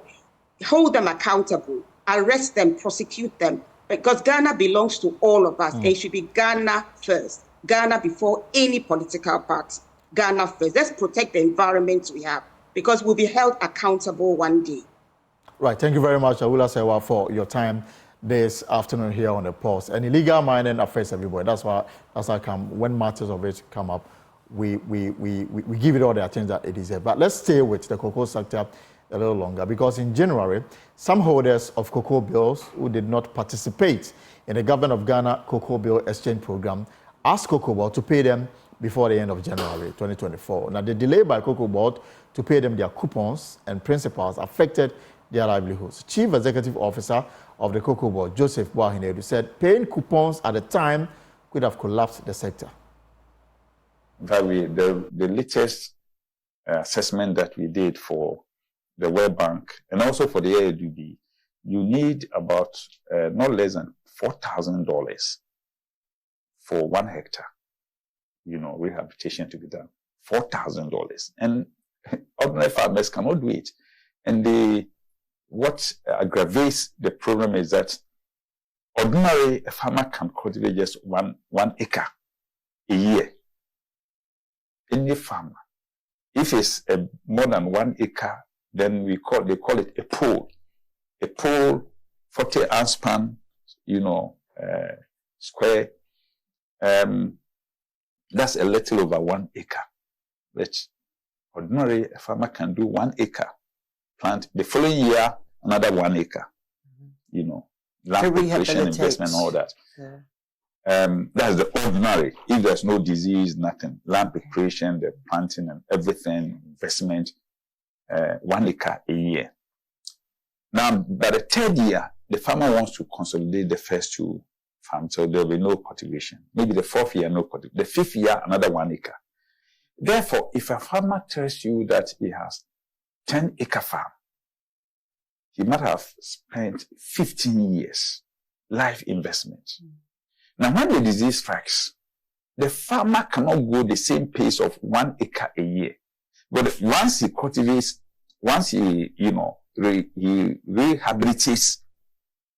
Hold them accountable. Arrest them, prosecute them. Because Ghana belongs to all of us. It should be Ghana first. Ghana before any political party. Ghana first. Let's protect the environment we have, because we'll be held accountable one day. Right. Thank you very much, Awula Sewa, for your time this afternoon here on the Pulse. And illegal mining affects everybody. That's why when matters of it come up, we give it all the attention that it deserves. But let's stay with the cocoa sector a little longer, because in January, some holders of cocoa bills who did not participate in the Government of Ghana Cocoa Bill Exchange Program asked Cocoa Board to pay them before the end of January 2024. Now, the delay by Cocoa Board to pay them their coupons and principals affected their livelihoods. Chief Executive Officer of the Cocoa Board, Joseph Boahinedu, said paying coupons at the time could have collapsed the sector. The latest assessment that we did for the World Bank and also for the AADB, you need about not less than $4,000 for 1 hectare, rehabilitation to be done. $4,000. And ordinary farmers cannot do it. And what aggravates the problem is that ordinary a farmer can cultivate just one acre a year. Any farmer. If it's more than 1 acre, then they call it a pool. A pool, 40-ounce pan, square. That's a little over 1 acre. Which ordinary a farmer can do 1 acre. Plant the following year another 1 acre. Land preparation, investment, all that. That's the ordinary. If there's no disease, nothing. Land preparation, the planting and everything, investment, 1 acre a year. Now, by the 3rd year, the farmer wants to consolidate the first 2 farms, so there will be no cultivation. Maybe the 4th year, no cultivation. The 5th year, another 1 acre. Therefore, if a farmer tells you that he has 10-acre farm, he might have spent 15 years life investment. Now, when the disease strikes, the farmer cannot go the same pace of 1 acre a year. But once he cultivates, once he rehabilitates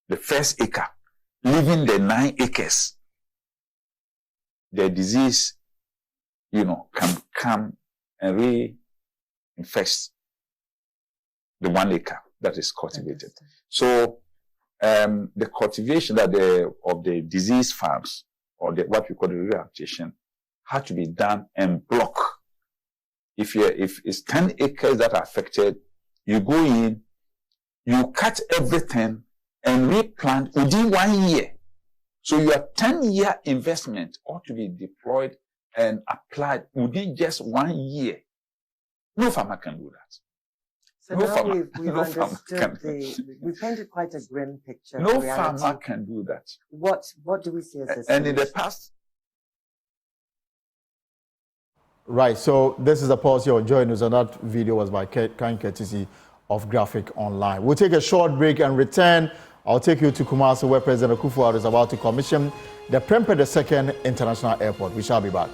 the first acre, leaving the 9 acres, the disease, can come and reinfect the 1 acre that is cultivated. So, the cultivation of the disease farms, or what we call the rehabilitation, had to be done en bloc. If it's 10 acres that are affected, you go in, you cut everything and replant within 1 year. So your 10-year investment ought to be deployed and applied within just 1 year. No farmer can do that. So now we've understood we've painted quite a grim picture. No farmer can do that. What do we see as a solution? And in the past. Right, so this is a pause here on Joy News, and that video was by kind courtesy of Graphic Online. We'll take a short break and return. I'll take you to Kumasi, where President Akufo-Addo is about to commission the Prempeh II International Airport. We shall be back.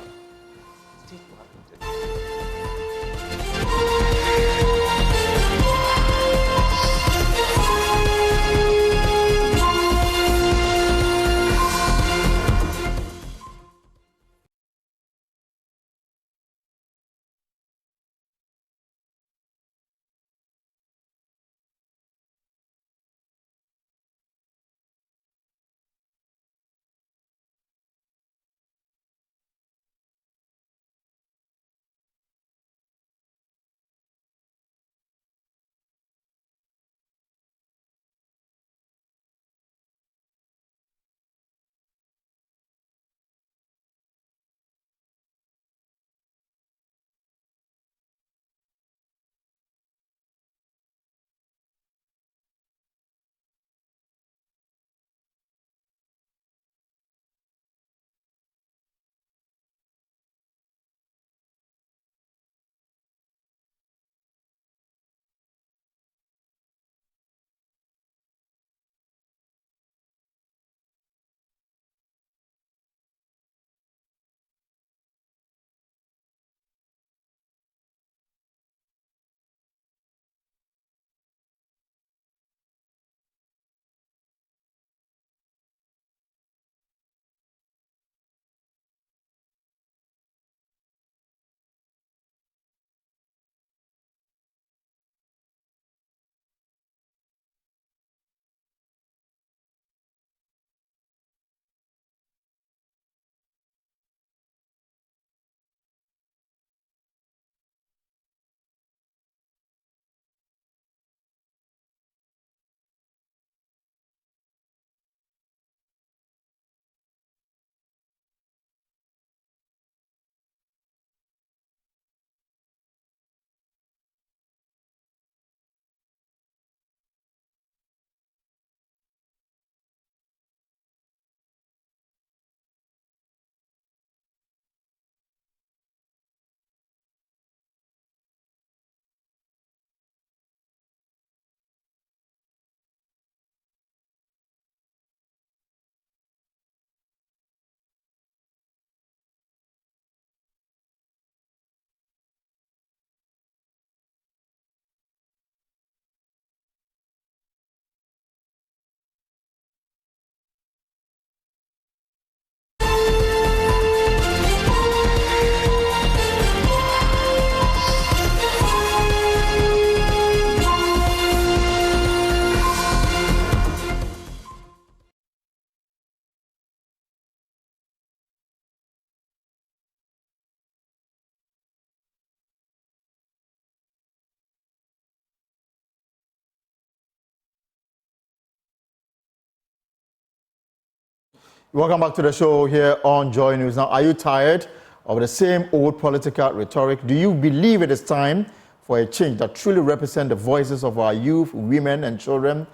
Welcome back to the show here on Joy News. Now, are you tired of the same old political rhetoric? Do you believe it is time for a change that truly represents the voices of our youth, women, and children?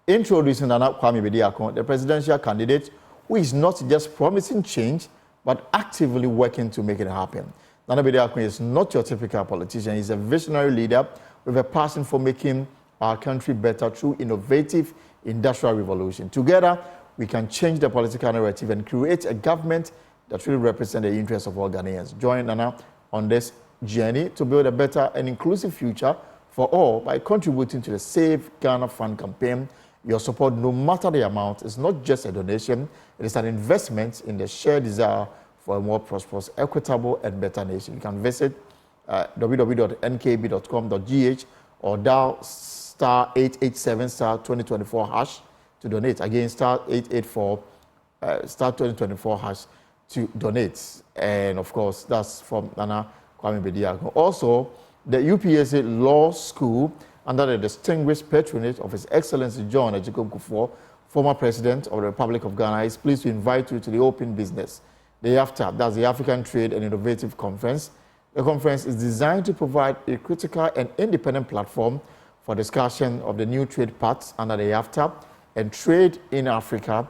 Introducing Nana Kwame Bediako, the presidential candidate who is not just promising change, but actively working to make it happen. Nana Bediako is not your typical politician. He's a visionary leader with a passion for making our country better through innovative industrial revolution. Together, we can change the political narrative and create a government that really represents the interests of all Ghanaians. Join Nana on this journey to build a better and inclusive future for all by contributing to the Save Ghana Fund campaign. Your support, no matter the amount, is not just a donation, it is an investment in the shared desire for a more prosperous, equitable, and better nation. You can visit www.nkb.com.gh or dial star 887 star 2024 hash to donate. Again, star 884 star 2024 hash to donate. And of course, that's from Nana Kwame Bediako. Also, the UPSA Law School, under the distinguished patronage of His Excellency John Ejiko Kufuor, former President of the Republic of Ghana, is pleased to invite you to the Open Business Day After. That's the African Trade and Innovative Conference. The conference is designed to provide a critical and independent platform for discussion of the new trade paths under the AFTA and trade in Africa,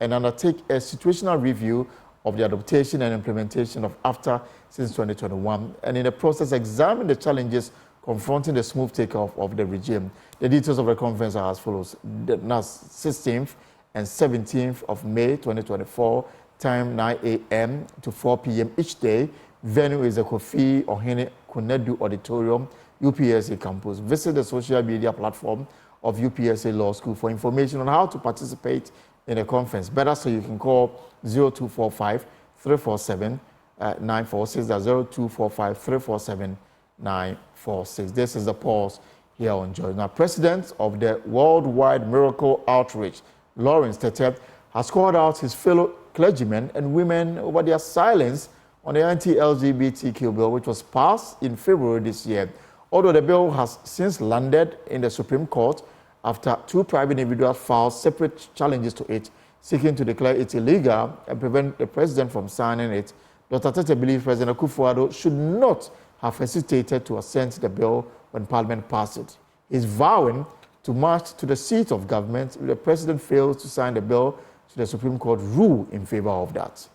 and undertake a situational review of the adaptation and implementation of AFTA since 2021, and in the process examine the challenges confronting the smooth takeoff of the regime. The details of the conference are as follows. The 16th and 17th of May 2024, time 9 a.m. to 4 p.m. each day. Venue is the Kofi Ohene Kunedu Auditorium, UPSA campus. Visit the social media platform of UPSA Law School for information on how to participate in the conference. Better so you can call 0245 347 946. That's 0245 347 946. This is the pause here on Joy. Now, President of the Worldwide Miracle Outreach, Lawrence Tete, has called out his fellow clergymen and women over their silence on the anti-LGBTQ bill, which was passed in February this year. Although the bill has since landed in the Supreme Court after two private individuals filed separate challenges to it, seeking to declare it illegal and prevent the president from signing it, Dr. Tete believes President Akufo-Addo should not have hesitated to assent the bill when Parliament passed it. He's vowing to march to the seat of government if the president fails to sign the bill should the Supreme Court rule in favor of that.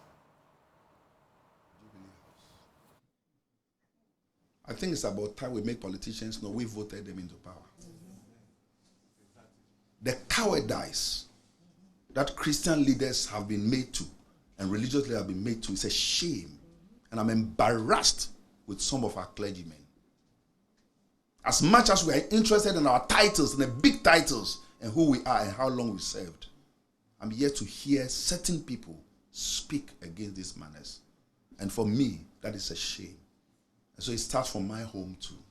I think it's about time we make politicians know we voted them into power. The cowardice that Christian leaders have been made to and religious leaders have been made to is a shame. And I'm embarrassed with some of our clergymen. As much as we are interested in our titles and the big titles and who we are and how long we've served, I'm yet to hear certain people speak against these manners. And for me, that is a shame. And so it starts from my home too.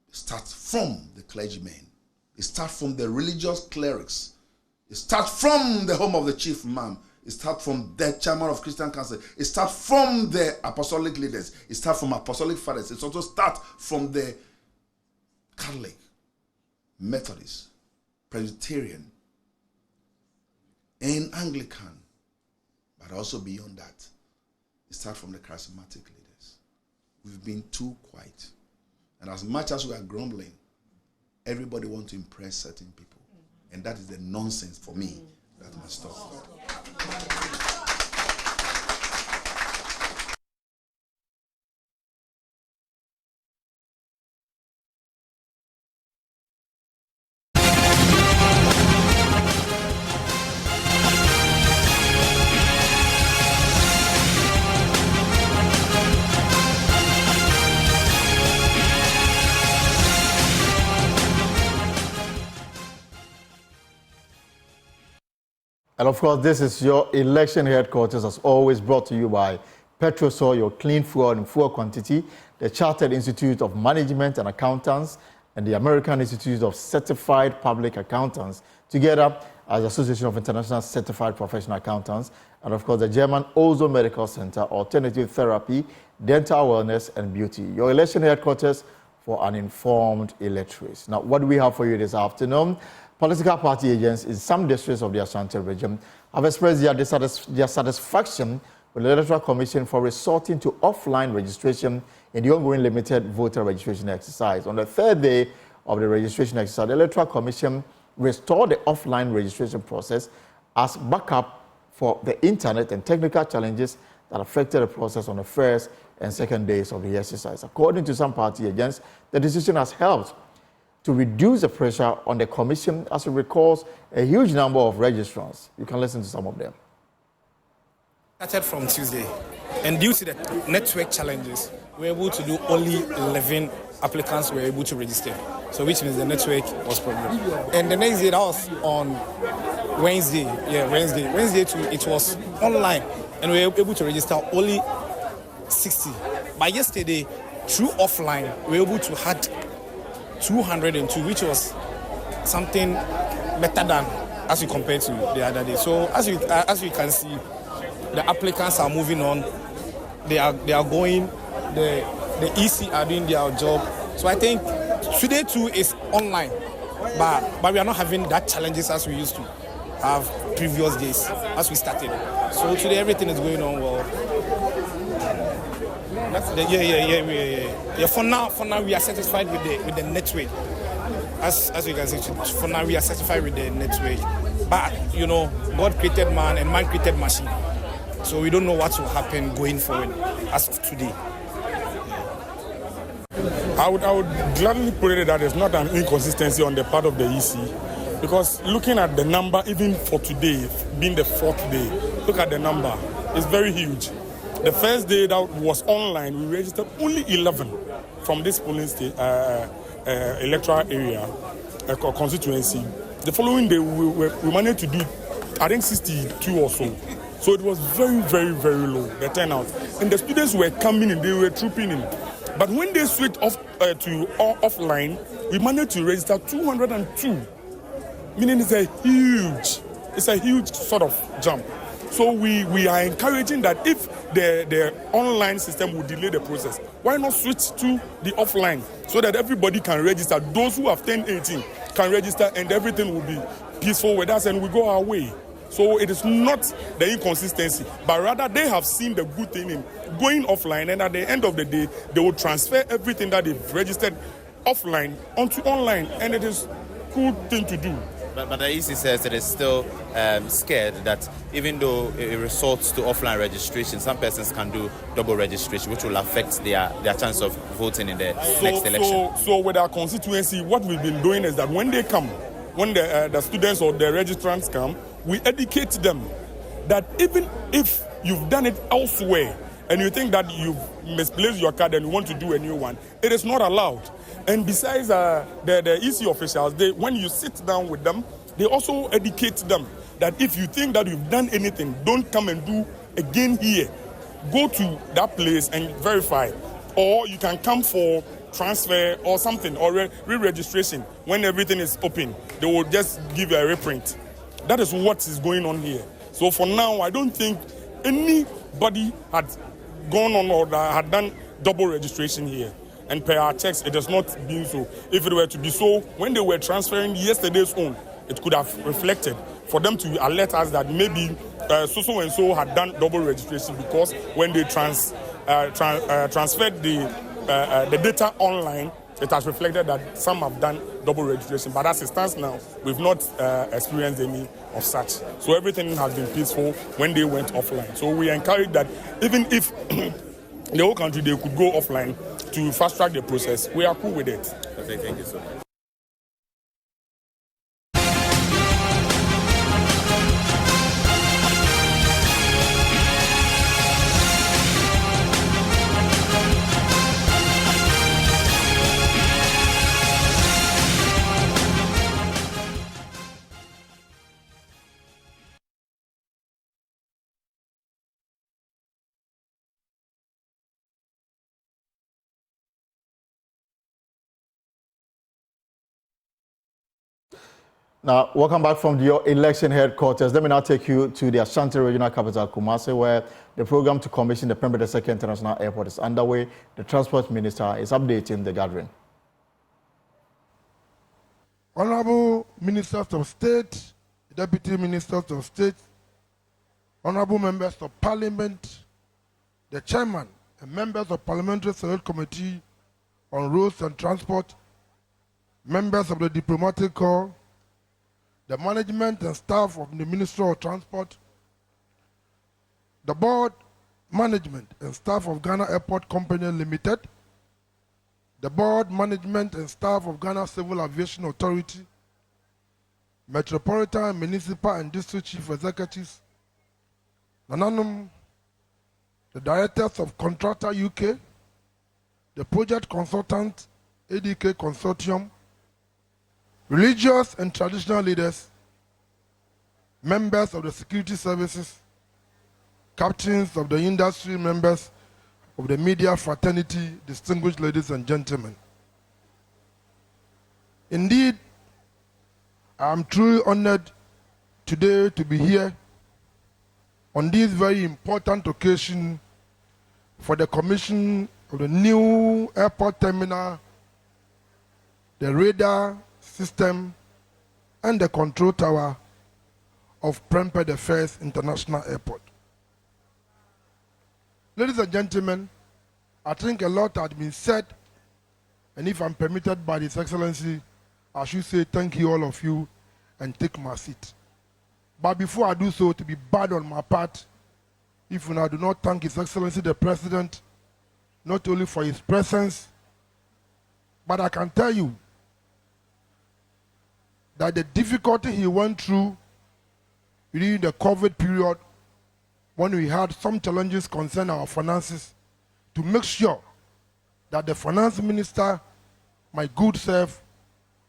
It starts from the clergymen. It starts from the religious clerics. It starts from the home of the chief imam. It starts from the chairman of Christian Council. It starts from the apostolic leaders. It starts from apostolic fathers. It also starts from the Catholic, Methodist, Presbyterian, and Anglican. But also beyond that, it starts from the charismatic leaders. We've been too quiet. And as much as we are grumbling, everybody wants to impress certain people. And that is the nonsense for me that must stop. And of course, this is your election headquarters, as always, brought to you by Petrosol, your clean fuel in full quantity, the Chartered Institute of Management and Accountants, and the American Institute of Certified Public Accountants, together as the Association of International Certified Professional Accountants, and of course, the German Ozone Medical Center, Alternative Therapy, Dental Wellness, and Beauty. Your election headquarters for an informed electorate. Now, what do we have for you this afternoon? political party agents in some districts of the Ashanti region have expressed their satisfaction with the Electoral Commission for resorting to offline registration in the ongoing limited voter registration exercise. On the third day of the registration exercise, the Electoral Commission restored the offline registration process as backup for the internet and technical challenges that affected the process on the first and second days of the exercise. According to some party agents, the decision has helped to reduce the pressure on the commission as it recalls a huge number of registrants. You can listen to some of them. Started from Tuesday, and due to the network challenges, we were able to do only 11 applicants were able to register. So which means the network was problem. And the next day, that was on Wednesday. Yeah, Wednesday too, it was online, and we were able to register only 60. By yesterday, through offline, we were able to had 202, which was something better than as we compare to the other day. So as you can see, the applicants are moving on. They are going. The EC are doing their job. So I think today too is online, but we are not having that challenges as we used to have previous days as we started. So today everything is going on well. Yeah. For now we are satisfied with the network. As you can see, for now we are satisfied with the network. But you know, God created man and man created machine. So we don't know what will happen going forward as of today. I would gladly put it that there's not an inconsistency on the part of the EC, because looking at the number, even for today, being the fourth day, look at the number. It's very huge. The first day that was online, we registered only 11 from this polling electoral area, constituency. The following day, we managed to do, I think, 62 or so. So it was very, very, very low, the turnout. And the students were coming in, they were trooping in. But when they switched off to offline, we managed to register 202, meaning it's a huge sort of jump. So we are encouraging that if the online system will delay the process, why not switch to the offline so that everybody can register? Those who have turned 18 can register and everything will be peaceful with us and we go our way. So it is not the inconsistency, but rather they have seen the good thing in going offline, and at the end of the day, they will transfer everything that they've registered offline onto online, and it is a cool thing to do. But the EC says it is still scared that even though it resorts to offline registration, some persons can do double registration, which will affect their chance of voting in the next election. So with our constituency, what we've been doing is that when they come, when the students or the registrants come, we educate them that even if you've done it elsewhere and you think that you've misplaced your card and you want to do a new one, it is not allowed. And besides the EC officials, when you sit down with them, they also educate them that if you think that you've done anything, don't come and do again here. Go to that place and verify. Or you can come for transfer or something, or re-registration when everything is open. They will just give you a reprint. That is what is going on here. So for now, I don't think anybody had gone on or had done double registration here. And per our checks, it has not been so. If it were to be so, when they were transferring yesterday's own, it could have reflected for them to alert us that maybe so and so had done double registration, because when they transferred the data online, it has reflected that some have done double registration. But as it stands now, we've not experienced any of such. So everything has been peaceful when they went offline. So we encourage that even if the whole country they could go offline to fast track the process, we are cool with it. Okay, thank you so much. Now, welcome back from your election headquarters. Let me now take you to the Ashanti regional capital, Kumasi, where the program to commission the Parliamentary International Airport is underway. The Transport Minister is updating the gathering. Honorable Ministers of State, Deputy Ministers of State, Honorable Members of Parliament, the Chairman and members of Parliamentary Select Committee on Roads and Transport, members of the Diplomatic Corps, the management and staff of the Ministry of Transport, the board, management and staff of Ghana Airport Company Limited, the board, management and staff of Ghana Civil Aviation Authority, Metropolitan, Municipal and District Chief Executives, Nananum, the directors of Contractor UK, the project consultant, ADK Consortium, religious and traditional leaders, members of the security services, captains of the industry, members of the media fraternity, distinguished ladies and gentlemen. Indeed, I am truly honored today to be here on this very important occasion for the commission of the new airport terminal, the radar system, and the control tower of Prempeh the First International Airport. Ladies and gentlemen, I think a lot had been said, and if I'm permitted by His Excellency, I should say thank you all of you and take my seat. But before I do so, to be bad on my part, if I do not thank His Excellency the President, not only for his presence, but I can tell you that the difficulty he went through during the COVID period, when we had some challenges concerning our finances, to make sure that the finance minister, my good self,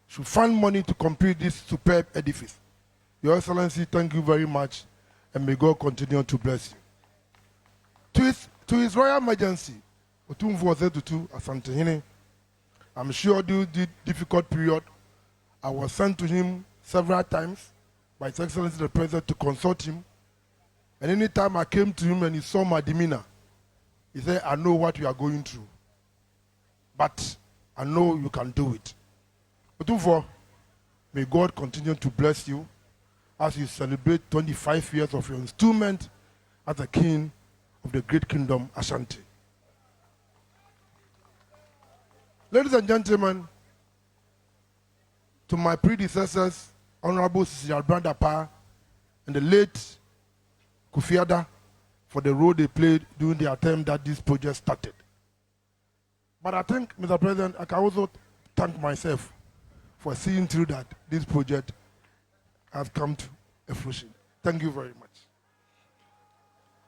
should find money to complete this superb edifice. Your Excellency, thank you very much, and may God continue to bless you. To His Royal Majesty, Otumfuo Tutu Asantehene, I'm sure during the difficult period, I was sent to him several times by His Excellency the President to consult him. And any time I came to him and he saw my demeanor, he said, I know what you are going through, but I know you can do it. Otumfuo, may God continue to bless you as you celebrate 25 years of your installment as the king of the great kingdom, Ashanti. Ladies and gentlemen, to my predecessors, Honorable Sisi Brandapa and the late Kufiada, for the role they played during the attempt that this project started. But I think, Mr. President, I can also thank myself for seeing through that this project has come to a fruition. Thank you very much.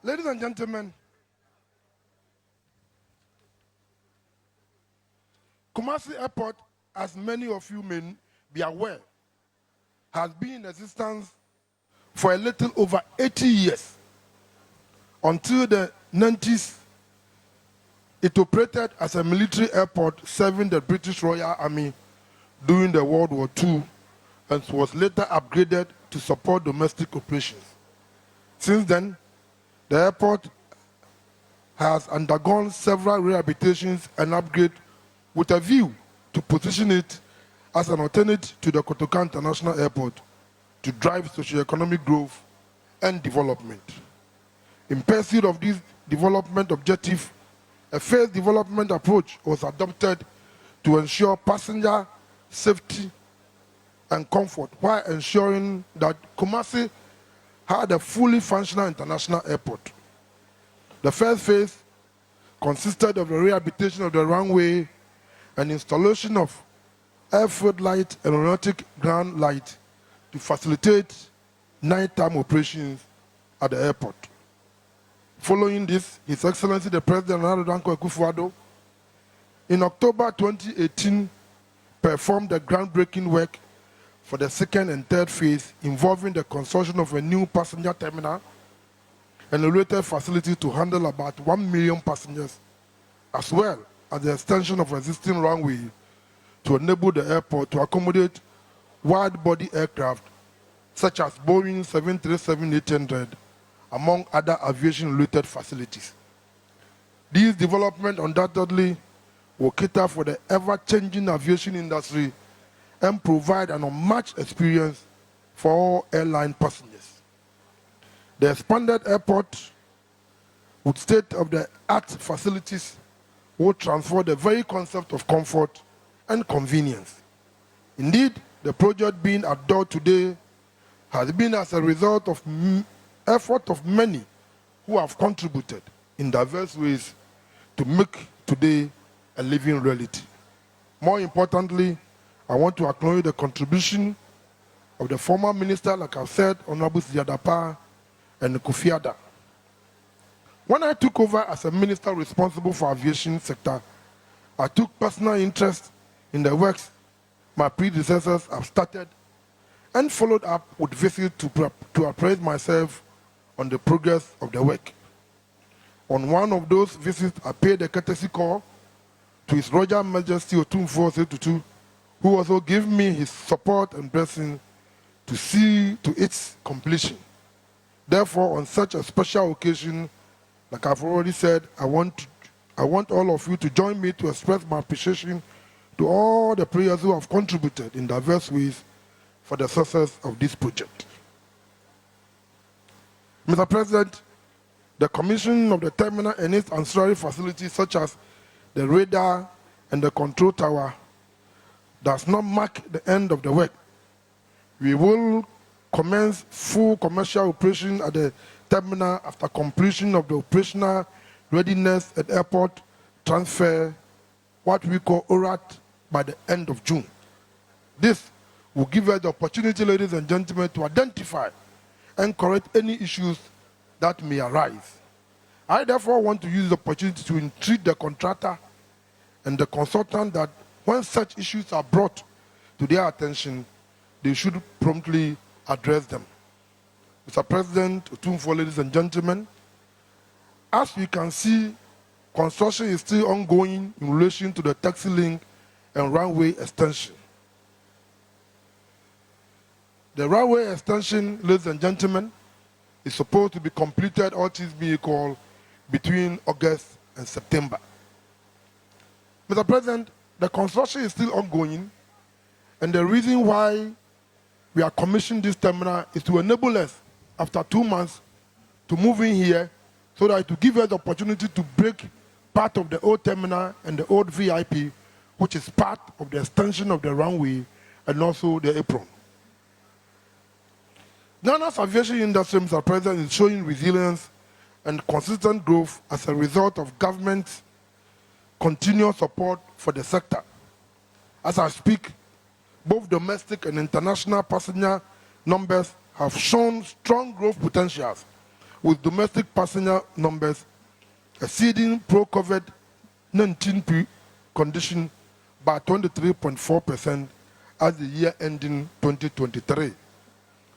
Ladies and gentlemen, Kumasi Airport, as many of you may be aware, has been in existence for a little over 80 years. Until the 90s, it operated as a military airport serving the British Royal Army during the World War II and was later upgraded to support domestic operations. Since then, the airport has undergone several rehabilitations and upgrades with a view to position it as an alternative to the Kotoka International Airport to drive socio-economic growth and development. In pursuit of this development objective, a phased development approach was adopted to ensure passenger safety and comfort while ensuring that Kumasi had a fully functional international airport. The first phase consisted of the rehabilitation of the runway and installation of airfield light and aeronautic ground light to facilitate nighttime operations at the airport. Following this, His Excellency the President Nana Danko Akufo-Addo, in October 2018, performed the groundbreaking work for the second and third phase involving the construction of a new passenger terminal and a related facility to handle about 1 million passengers, as well as the extension of existing runway to enable the airport to accommodate wide-body aircraft such as Boeing 737-800, among other aviation-related facilities. These developments undoubtedly will cater for the ever-changing aviation industry and provide an unmatched experience for all airline passengers. The expanded airport with state-of-the-art facilities will transfer the very concept of comfort and convenience. Indeed, the project being adored today has been as a result of effort of many who have contributed in diverse ways to make today a living reality. More importantly, I want to acknowledge the contribution of the former minister, like I've said, Honorable Ziyadapa and Kofi Ada. When I took over as a minister responsible for aviation sector, I took personal interest in the works my predecessors have started and followed up with visits to appraise myself on the progress of the work. On one of those visits, I paid a courtesy call to His Royal Majesty Otumfuo Setutu, who also gave me his support and blessing to see to its completion. Therefore, on such a special occasion, like I've already said, I want all of you to join me to express my appreciation to all the players who have contributed in diverse ways for the success of this project. Mr. President, the commission of the terminal and its ancillary facilities such as the radar and the control tower does not mark the end of the work. We will commence full commercial operation at the terminal after completion of the operational readiness at airport transfer, what we call ORAT, by the end of June. This will give us the opportunity, ladies and gentlemen, to identify and correct any issues that may arise. I therefore want to use the opportunity to entreat the contractor and the consultant that when such issues are brought to their attention, they should promptly address them. Mr. President, Otumfuo, ladies and gentlemen, as we can see, construction is still ongoing in relation to the taxi link and runway extension. The runway extension, ladies and gentlemen, is supposed to be completed, all things being equal, between August and September. Mr. President, the construction is still ongoing, and the reason why we are commissioning this terminal is to enable us, after 2 months, to move in here so that to give us the opportunity to break part of the old terminal and the old VIP, which is part of the extension of the runway and also the apron. Ghana's aviation industry, Mr. President, is showing resilience and consistent growth as a result of government's continuous support for the sector. As I speak, both domestic and international passenger numbers have shown strong growth potentials, with domestic passenger numbers exceeding pro-COVID-19 condition by 23.4% as the year ending 2023.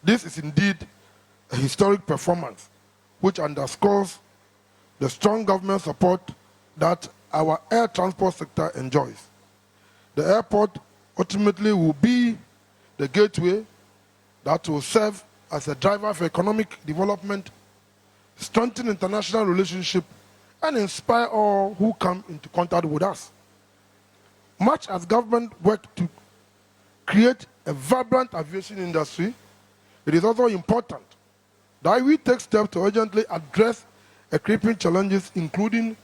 This is indeed a historic performance, which underscores the strong government support that our air transport sector enjoys. The airport ultimately will be the gateway that will serve as a driver for economic development, strengthen international relationships, and inspire all who come into contact with us. Much as government work to create a vibrant aviation industry, it is also important that we take steps to urgently address creeping challenges, including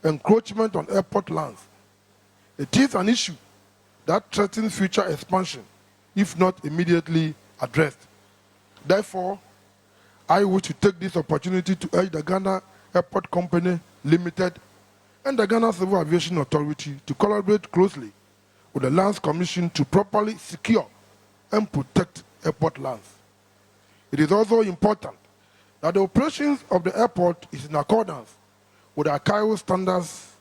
encroachment on airport lands. It is an issue that threatens future expansion, if not immediately addressed. Therefore, I wish to take this opportunity to urge the Ghana Airport Company Limited and the Ghana Civil Aviation Authority to collaborate closely with the Lands Commission to properly secure and protect airport lands. It is also important that the operations of the airport is in accordance with ICAO standards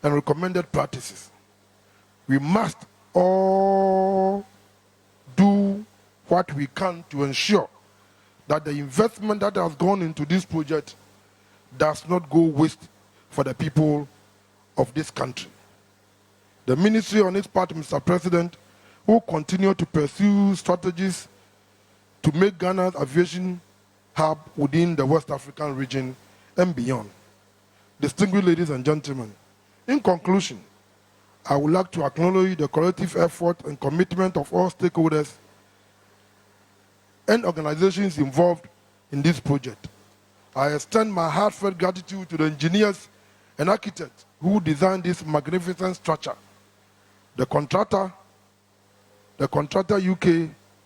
and recommended practices. We must all do what we can to ensure that the investment that has gone into this project does not go waste for the people of this country. The ministry on its part, Mr. President, will continue to pursue strategies to make Ghana's aviation hub within the West African region and beyond. Distinguished ladies and gentlemen, in conclusion, I would like to acknowledge the collective effort and commitment of all stakeholders and organizations involved in this project. I extend my heartfelt gratitude to the engineers and architects who designed this magnificent structure, the contractor UK,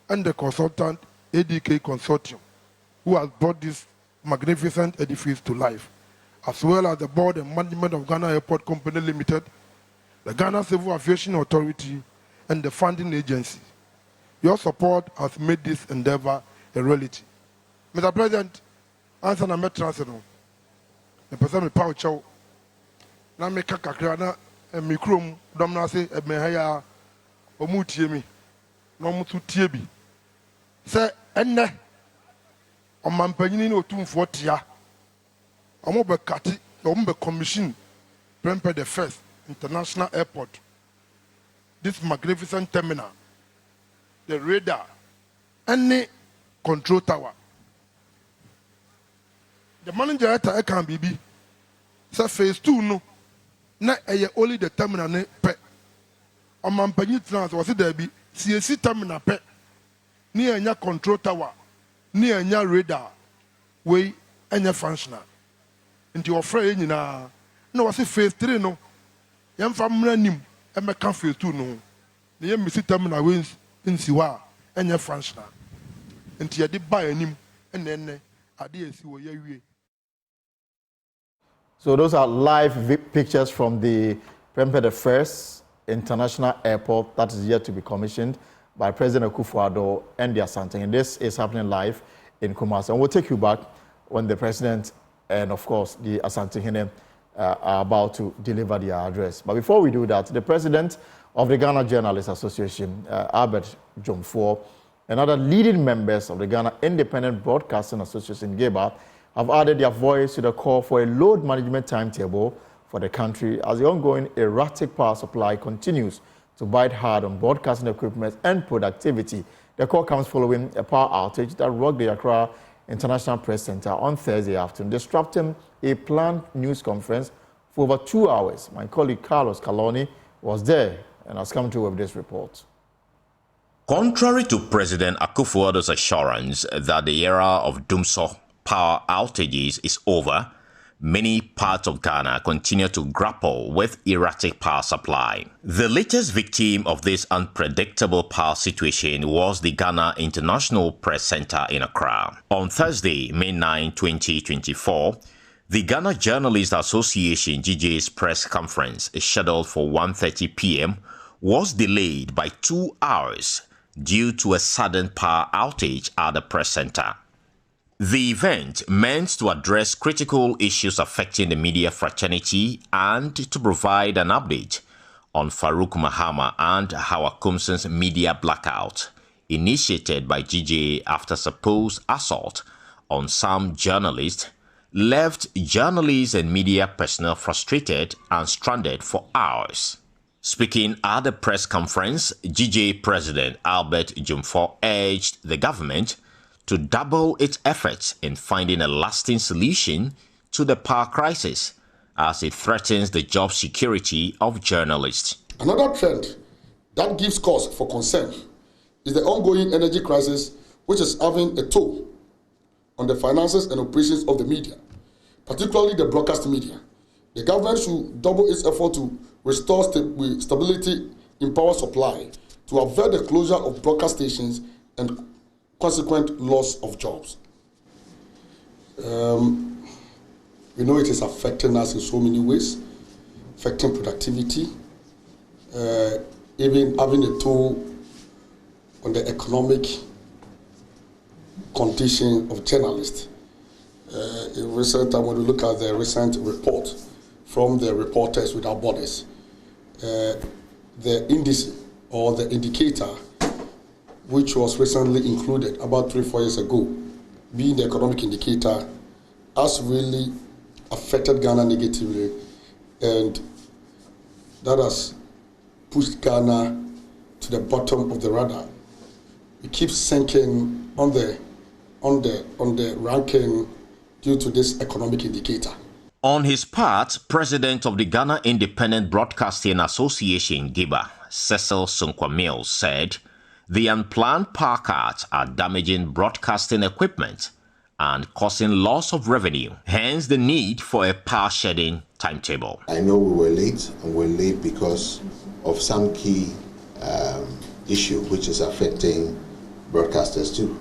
and the consultant ADK Consortium, who has brought this magnificent edifice to life, as well as the board and management of Ghana Airport Company Limited, the Ghana Civil Aviation Authority, and the funding agency. Your support has made this endeavor a reality. Mr. President, answer na metranseno. The person me power chow. Na me kakakra na mikrom dom na se me haya omutie mi. Na omutu tie bi. Se enne omampanyini na otumfo tia. Omo be kati, omo be commission Parliamentary the first international airport. This magnificent terminal, the radar, any control tower. The manager at can be so phase 2 no na only the terminal ne pe o mampanyi trans was there be CAC terminal pe ni anya control tower ni anya radar we anya functional nti ofra nyina na was phase 3 no yam famra nim e meka phase 2 no na yam misi terminal we nsi wa anya functional nti ye de ba anim enne ade esi wo ya wie. So those are live pictures from the Parliamentary First International Airport that is yet to be commissioned by President Akufo-Addo and the Asante. And this is happening live in Kumasi. And we'll take you back when the President and, of course, the Asante are about to deliver their address. But before we do that, the President of the Ghana Journalists Association, Albert Jomfo, and other leading members of the Ghana Independent Broadcasting Association, GIBA, have added their voice to the call for a load management timetable for the country as the ongoing erratic power supply continues to bite hard on broadcasting equipment and productivity. The call comes following a power outage that rocked the Accra International Press Center on Thursday afternoon, disrupting a planned news conference for over 2 hours. My colleague Carlos Kaloni was there and has come through with this report. Contrary to President Akufo-Addo's assurance that the era of doomsday power outages is over, many parts of Ghana continue to grapple with erratic power supply. The latest victim of this unpredictable power situation was the Ghana International Press Center in Accra. On Thursday, May 9, 2024, the Ghana Journalists Association GJA's press conference, scheduled for 1:30 p.m., was delayed by 2 hours due to a sudden power outage at the press center. The event meant to address critical issues affecting the media fraternity and to provide an update on Farouk Mahama and Hawa Kumson's media blackout, initiated by GJA after supposed assault on some journalists, left journalists and media personnel frustrated and stranded for hours. Speaking at the press conference, GJA President Albert Jomfo urged the government to double its efforts in finding a lasting solution to the power crisis as it threatens the job security of journalists. Another trend that gives cause for concern is the ongoing energy crisis, which is having a toll on the finances and operations of the media, particularly the broadcast media. The government should double its effort to restore stability in power supply to avert the closure of broadcast stations and consequent loss of jobs. We know it is affecting us in so many ways, affecting productivity, even having a toll on the economic condition of journalists. In recent time, when we look at the recent report from the Reporters Without Borders, the indice or the indicator which was recently included about 3-4 years ago, being the economic indicator, has really affected Ghana negatively, and that has pushed Ghana to the bottom of the radar. We keep sinking on the ranking due to this economic indicator. On his part, President of the Ghana Independent Broadcasting Association, GIBA, Cecil Sunkwamil, said the unplanned power cuts are damaging broadcasting equipment and causing loss of revenue, hence the need for a power shedding timetable. I know we were late, and we're late because of some key issue which is affecting broadcasters too.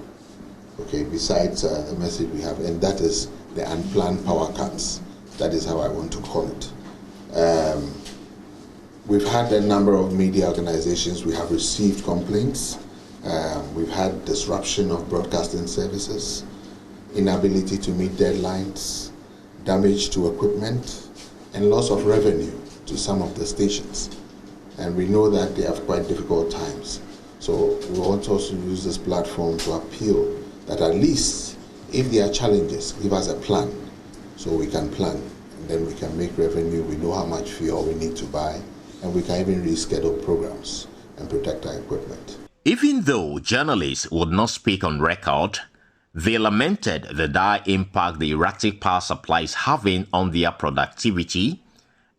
Okay, besides the message we have, and that is the unplanned power cuts. That is how I want to call it. We've had a number of media organizations, we have received complaints. We've had disruption of broadcasting services, inability to meet deadlines, damage to equipment, and loss of revenue to some of the stations. And we know that they have quite difficult times. So we want also to use this platform to appeal that at least if there are challenges, give us a plan so we can plan, and then we can make revenue. We know how much fuel we need to buy, and we can even reschedule programs and protect our equipment. Even though journalists would not speak on record, they lamented the dire impact the erratic power supply is having on their productivity,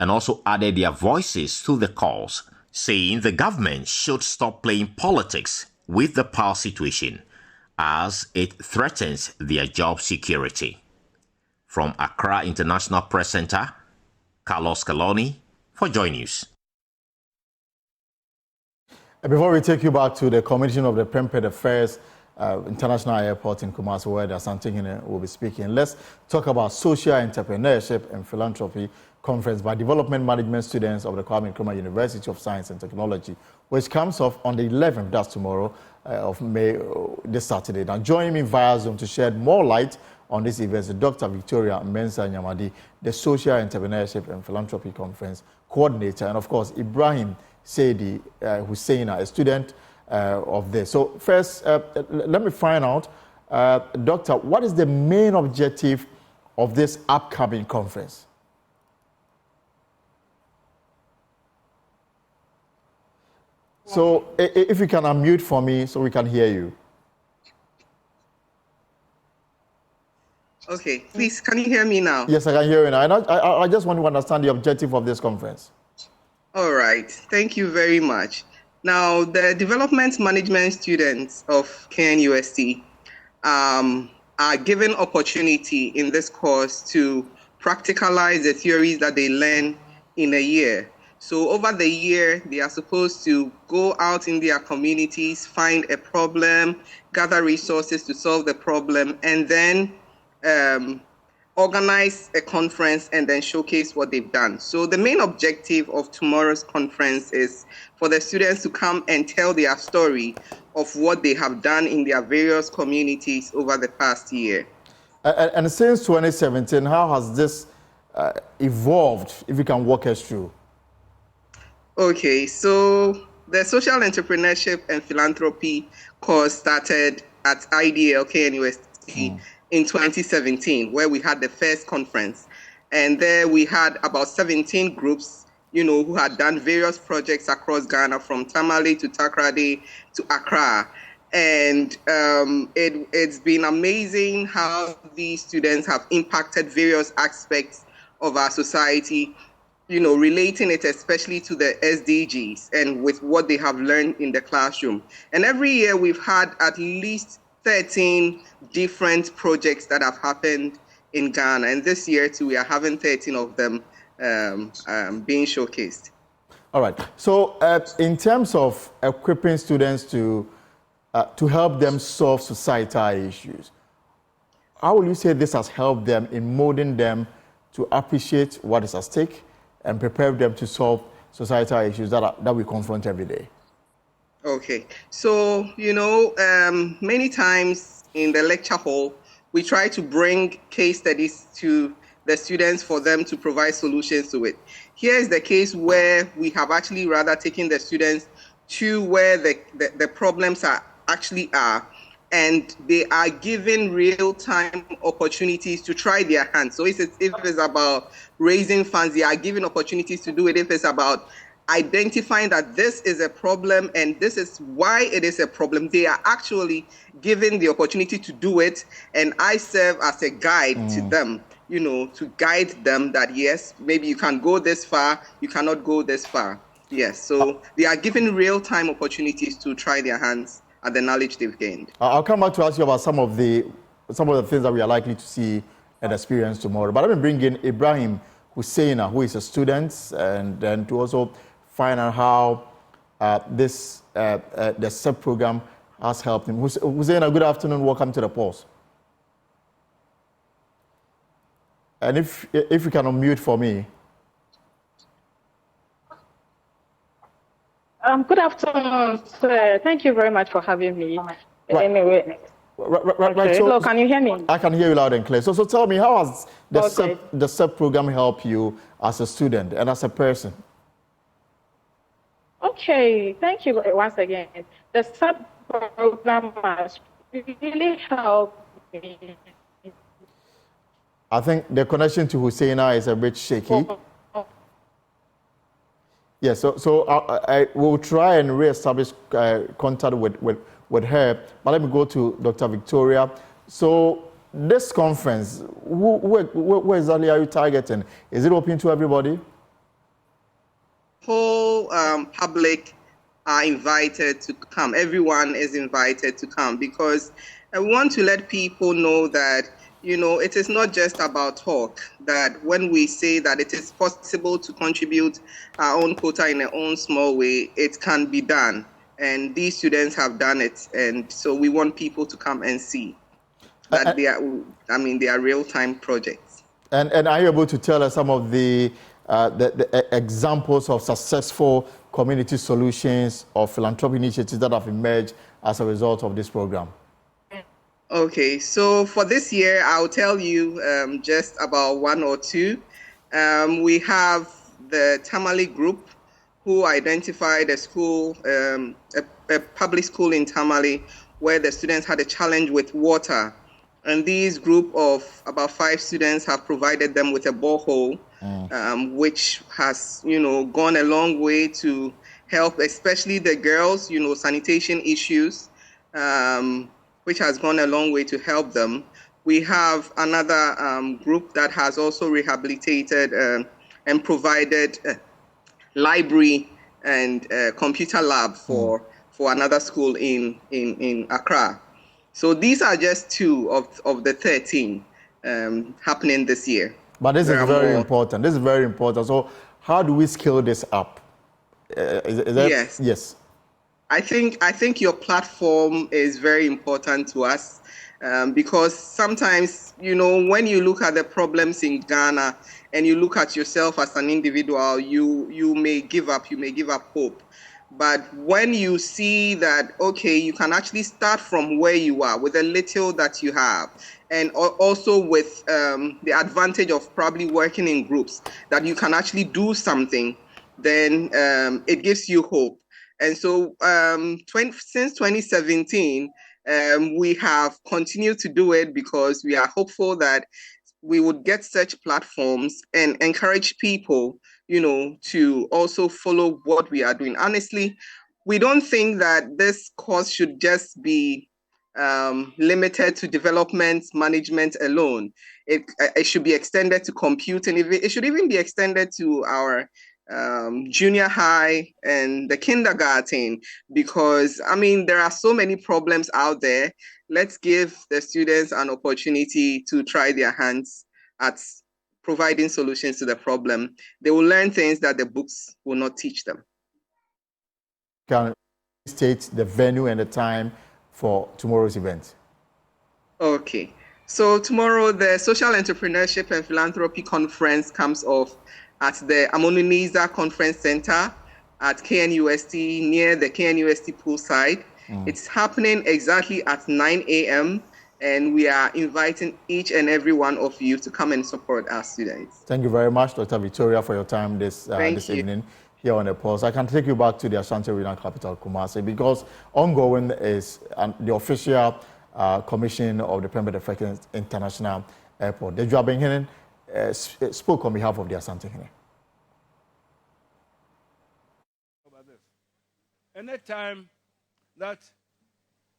and also added their voices to the cause, saying the government should stop playing politics with the power situation as it threatens their job security. From Accra International Press Center, Carlos Caloni for Joy News. Before we take you back to the Commission of the Permanent Affairs International Airport in Kumasi, where the Asantehene will be speaking, let's talk about social entrepreneurship and philanthropy conference by development management students of the Kwame Nkrumah University of Science and Technology, which comes off on the 11th, that's tomorrow, of May, this Saturday. Now, joining me via Zoom to shed more light on this event is Dr. Victoria Mensah Nyamadi, the Social Entrepreneurship and Philanthropy Conference coordinator, and of course, Ibrahim Saidi Hussein, a student of this. So first, let me find out, Doctor, what is the main objective of this upcoming conference? So if you can unmute for me so we can hear you. Okay, please, can you hear me now? Yes, I can hear you now. And I just want to understand the objective of this conference. All right, thank you very much. Now, the development management students of KNUST are given opportunity in this course to practicalize the theories that they learn in a year. So over the year, they are supposed to go out in their communities, find a problem, gather resources to solve the problem, and then organize a conference and then showcase what they've done. So the main objective of tomorrow's conference is for the students to come and tell their story of what they have done in their various communities over the past year. And since 2017, how has this evolved, if you can walk us through? Okay, so the Social Entrepreneurship and Philanthropy course started at IDL KNUST in 2017, where we had the first conference. And there we had about 17 groups, who had done various projects across Ghana, from Tamale to Takoradi to Accra. And it's been amazing how these students have impacted various aspects of our society, relating it especially to the SDGs and with what they have learned in the classroom. And every year we've had at least 13 different projects that have happened in Ghana. And this year too, we are having 13 of them being showcased. All right. So in terms of equipping students to help them solve societal issues, how will you say this has helped them in molding them to appreciate what is at stake and prepare them to solve societal issues that we confront every day? Okay, so, many times in the lecture hall, we try to bring case studies to the students for them to provide solutions to it. Here is the case where we have actually rather taken the students to where the problems actually are, and they are given real-time opportunities to try their hands. So if it's about raising funds, they are given opportunities to do it. If it's about identifying that this is a problem and this is why it is a problem, they are actually given the opportunity to do it, and I serve as a guide to them to guide them that, yes, maybe you can go this far, you cannot go this far. Yes, so they are given real-time opportunities to try their hands at the knowledge they've gained. I'll come back to ask you about some of the things that we are likely to see and experience tomorrow. But let me bring in Ibrahim Husseina, who is a student, and then to also find out how the SEP program has helped him. Husseina, good afternoon. Welcome to the Pulse. And if you can unmute for me. Good afternoon, sir. Thank you very much for having me. Right. Anyway. Right. So, hello, can you hear me? I can hear you loud and clear. So tell me, how has the SEP program helped you as a student and as a person? Okay, thank you once again. The SEP program has really helped me. I think the connection to Husseina is a bit shaky. Yes, so I will try and re-establish contact with her. But let me go to Dr. Victoria. So this conference, who exactly are you targeting? Is it open to everybody? Whole public are invited to come. Everyone is invited to come because I want to let people know that it is not just about talk, that when we say that it is possible to contribute our own quota in our own small way, it can be done. And these students have done it. And so we want people to come and see that they are real-time projects. And are you able to tell us some of the examples of successful community solutions or philanthropic initiatives that have emerged as a result of this program? Okay, so for this year, I'll tell you just about one or two. We have the Tamale group who identified a school, a public school in Tamale, where the students had a challenge with water. And this group of about 5 students have provided them with a borehole, which has, gone a long way to help, especially the girls, sanitation issues, which has gone a long way to help them. We have another group that has also rehabilitated and provided library and computer lab for another school in Accra. So these are just 2 of the 13 happening this year. But this is very important. This is very important. So how do we scale this up? Yes. Yes. I think your platform is very important to us because sometimes, when you look at the problems in Ghana and you look at yourself as an individual, you may give up. You may give up hope. But when you see that, okay, you can actually start from where you are with a little that you have, and also with the advantage of probably working in groups, that you can actually do something, then it gives you hope. And so since 2017, we have continued to do it because we are hopeful that we would get such platforms and encourage people, to also follow what we are doing. Honestly, we don't think that this course should just be limited to development management alone. It should be extended to computing. It should even be extended to our junior high and the kindergarten, because there are so many problems out there. Let's give the students an opportunity to try their hands at providing solutions to the problem. They will learn things that the books will not teach them. Can you state the venue and the time for tomorrow's event? Okay, so tomorrow the Social Entrepreneurship and Philanthropy Conference comes off at the Amonuniza Conference Center at KNUST, near the KNUST poolside. It's happening exactly at 9 a.m. and we are inviting each and every one of you to come and support our students. Thank you very much, Dr. Victoria, for your time this evening here on the Pulse. I can take you back to the Ashanti Regional Capital, Kumasi, because ongoing is the official commission of the Parliamentary International Airport. The GJA spoke on behalf of the Ashanti. Anytime that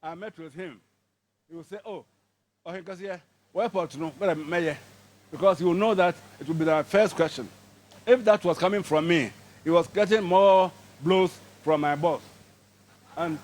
I met with him, he would say, "Oh, because yeah, airport no, but I'm mayor." because he will know that it will be the first question. If that was coming from me, he was getting more blows from my boss. And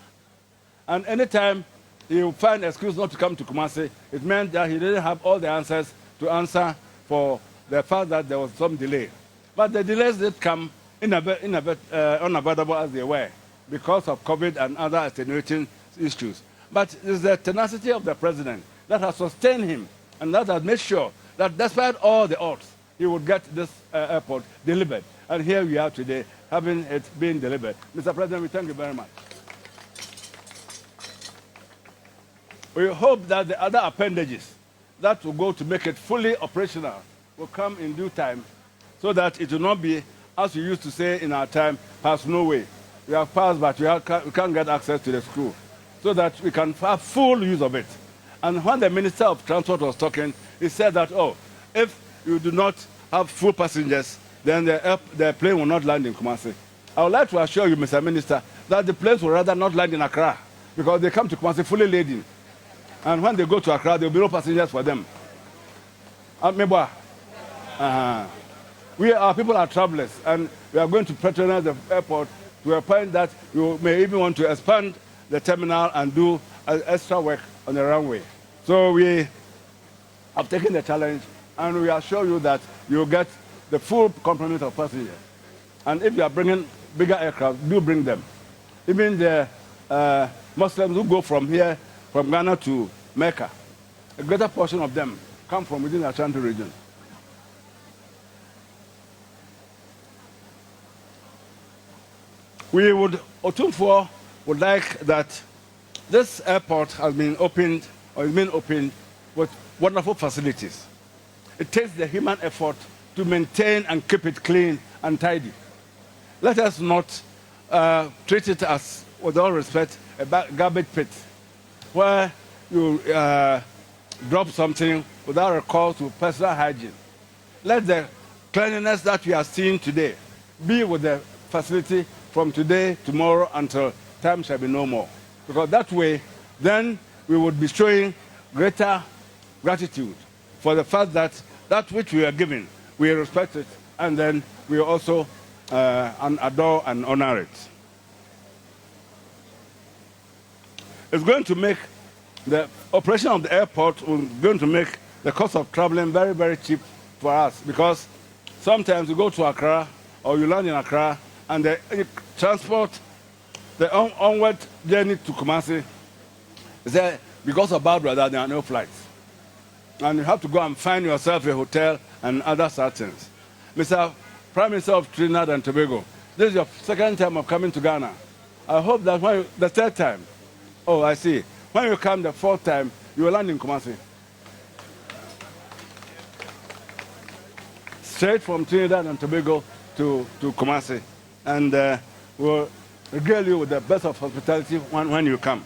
anytime he would find an excuse not to come to Kumasi, it meant that he didn't have all the answers to answer for the fact that there was some delay. But the delays did come unavoidable as they were because of COVID and other attenuating issues. But it's the tenacity of the president that has sustained him and that has made sure that despite all the odds, he would get this airport delivered. And here we are today, having it being delivered. Mr. President, we thank you very much. We hope that the other appendages that will go to make it fully operational will come in due time so that it will not be, as we used to say in our time, pass no way. We have passed, but we can't get access to the school, so that we can have full use of it. And when the Minister of Transport was talking, he said that, oh, if you do not have full passengers, then the plane will not land in Kumasi. I would like to assure you, Mr. Minister, that the planes will rather not land in Accra, because they come to Kumasi fully laden. And when they go to Accra, there will be no passengers for them. Our people are travelers, and we are going to patronize the airport to a point that we may even want to expand the terminal and do extra work on the runway. So we have taken the challenge, and we assure you that you will get the full complement of passengers. And if you are bringing bigger aircraft, do bring them. Even the Muslims who go from here, from Ghana to Mecca, a greater portion of them come from within the Ashanti region. We would, Otumfuo would like that this airport has been opened, or is being opened, with wonderful facilities. It takes the human effort to maintain and keep it clean and tidy. Let us not treat it as, with all respect, a garbage pit, where you drop something without a call to personal hygiene. Let the cleanliness that we are seeing today be with the facility from today, tomorrow, until time shall be no more. Because that way, then we would be showing greater gratitude for the fact that that which we are given, we respect it, and then we also adore and honor it. It's going to make the operation of the airport going to make the cost of traveling very, very cheap for us, because sometimes you go to Accra or you land in Accra and the transport, the onward journey to Kumasi, is there because of bad weather, there are no flights. And you have to go and find yourself a hotel and other such things. Mr. Prime Minister of Trinidad and Tobago, this is your second time of coming to Ghana. I hope that when the third time, oh, I see. When you come the fourth time, you will land in Kumasi. Straight from Trinidad and Tobago to Kumasi. And we'll regale you with the best of hospitality when you come.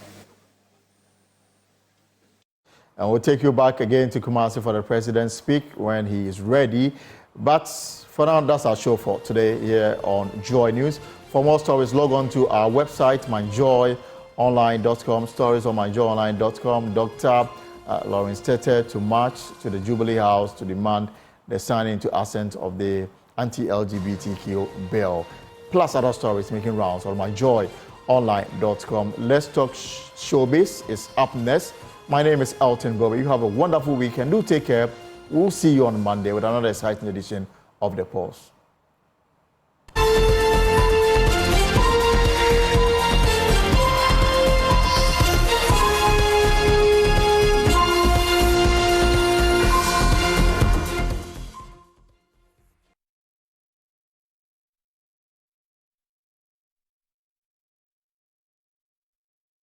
And we'll take you back again to Kumasi for the president speak when he is ready. But for now, that's our show for today here on Joy News. For more stories, log on to our website, myjoyonline.com, stories on myjoyonline.com. Dr. Lawrence Tete to march to the Jubilee House to demand the signing into assent of the anti-LGBTQ bill, plus other stories making rounds on myjoyonline.com. Let's Talk Showbiz is up next. My name is Elton Bobe. You have a wonderful weekend. Do take care. We'll see you on Monday with another exciting edition of The Pulse.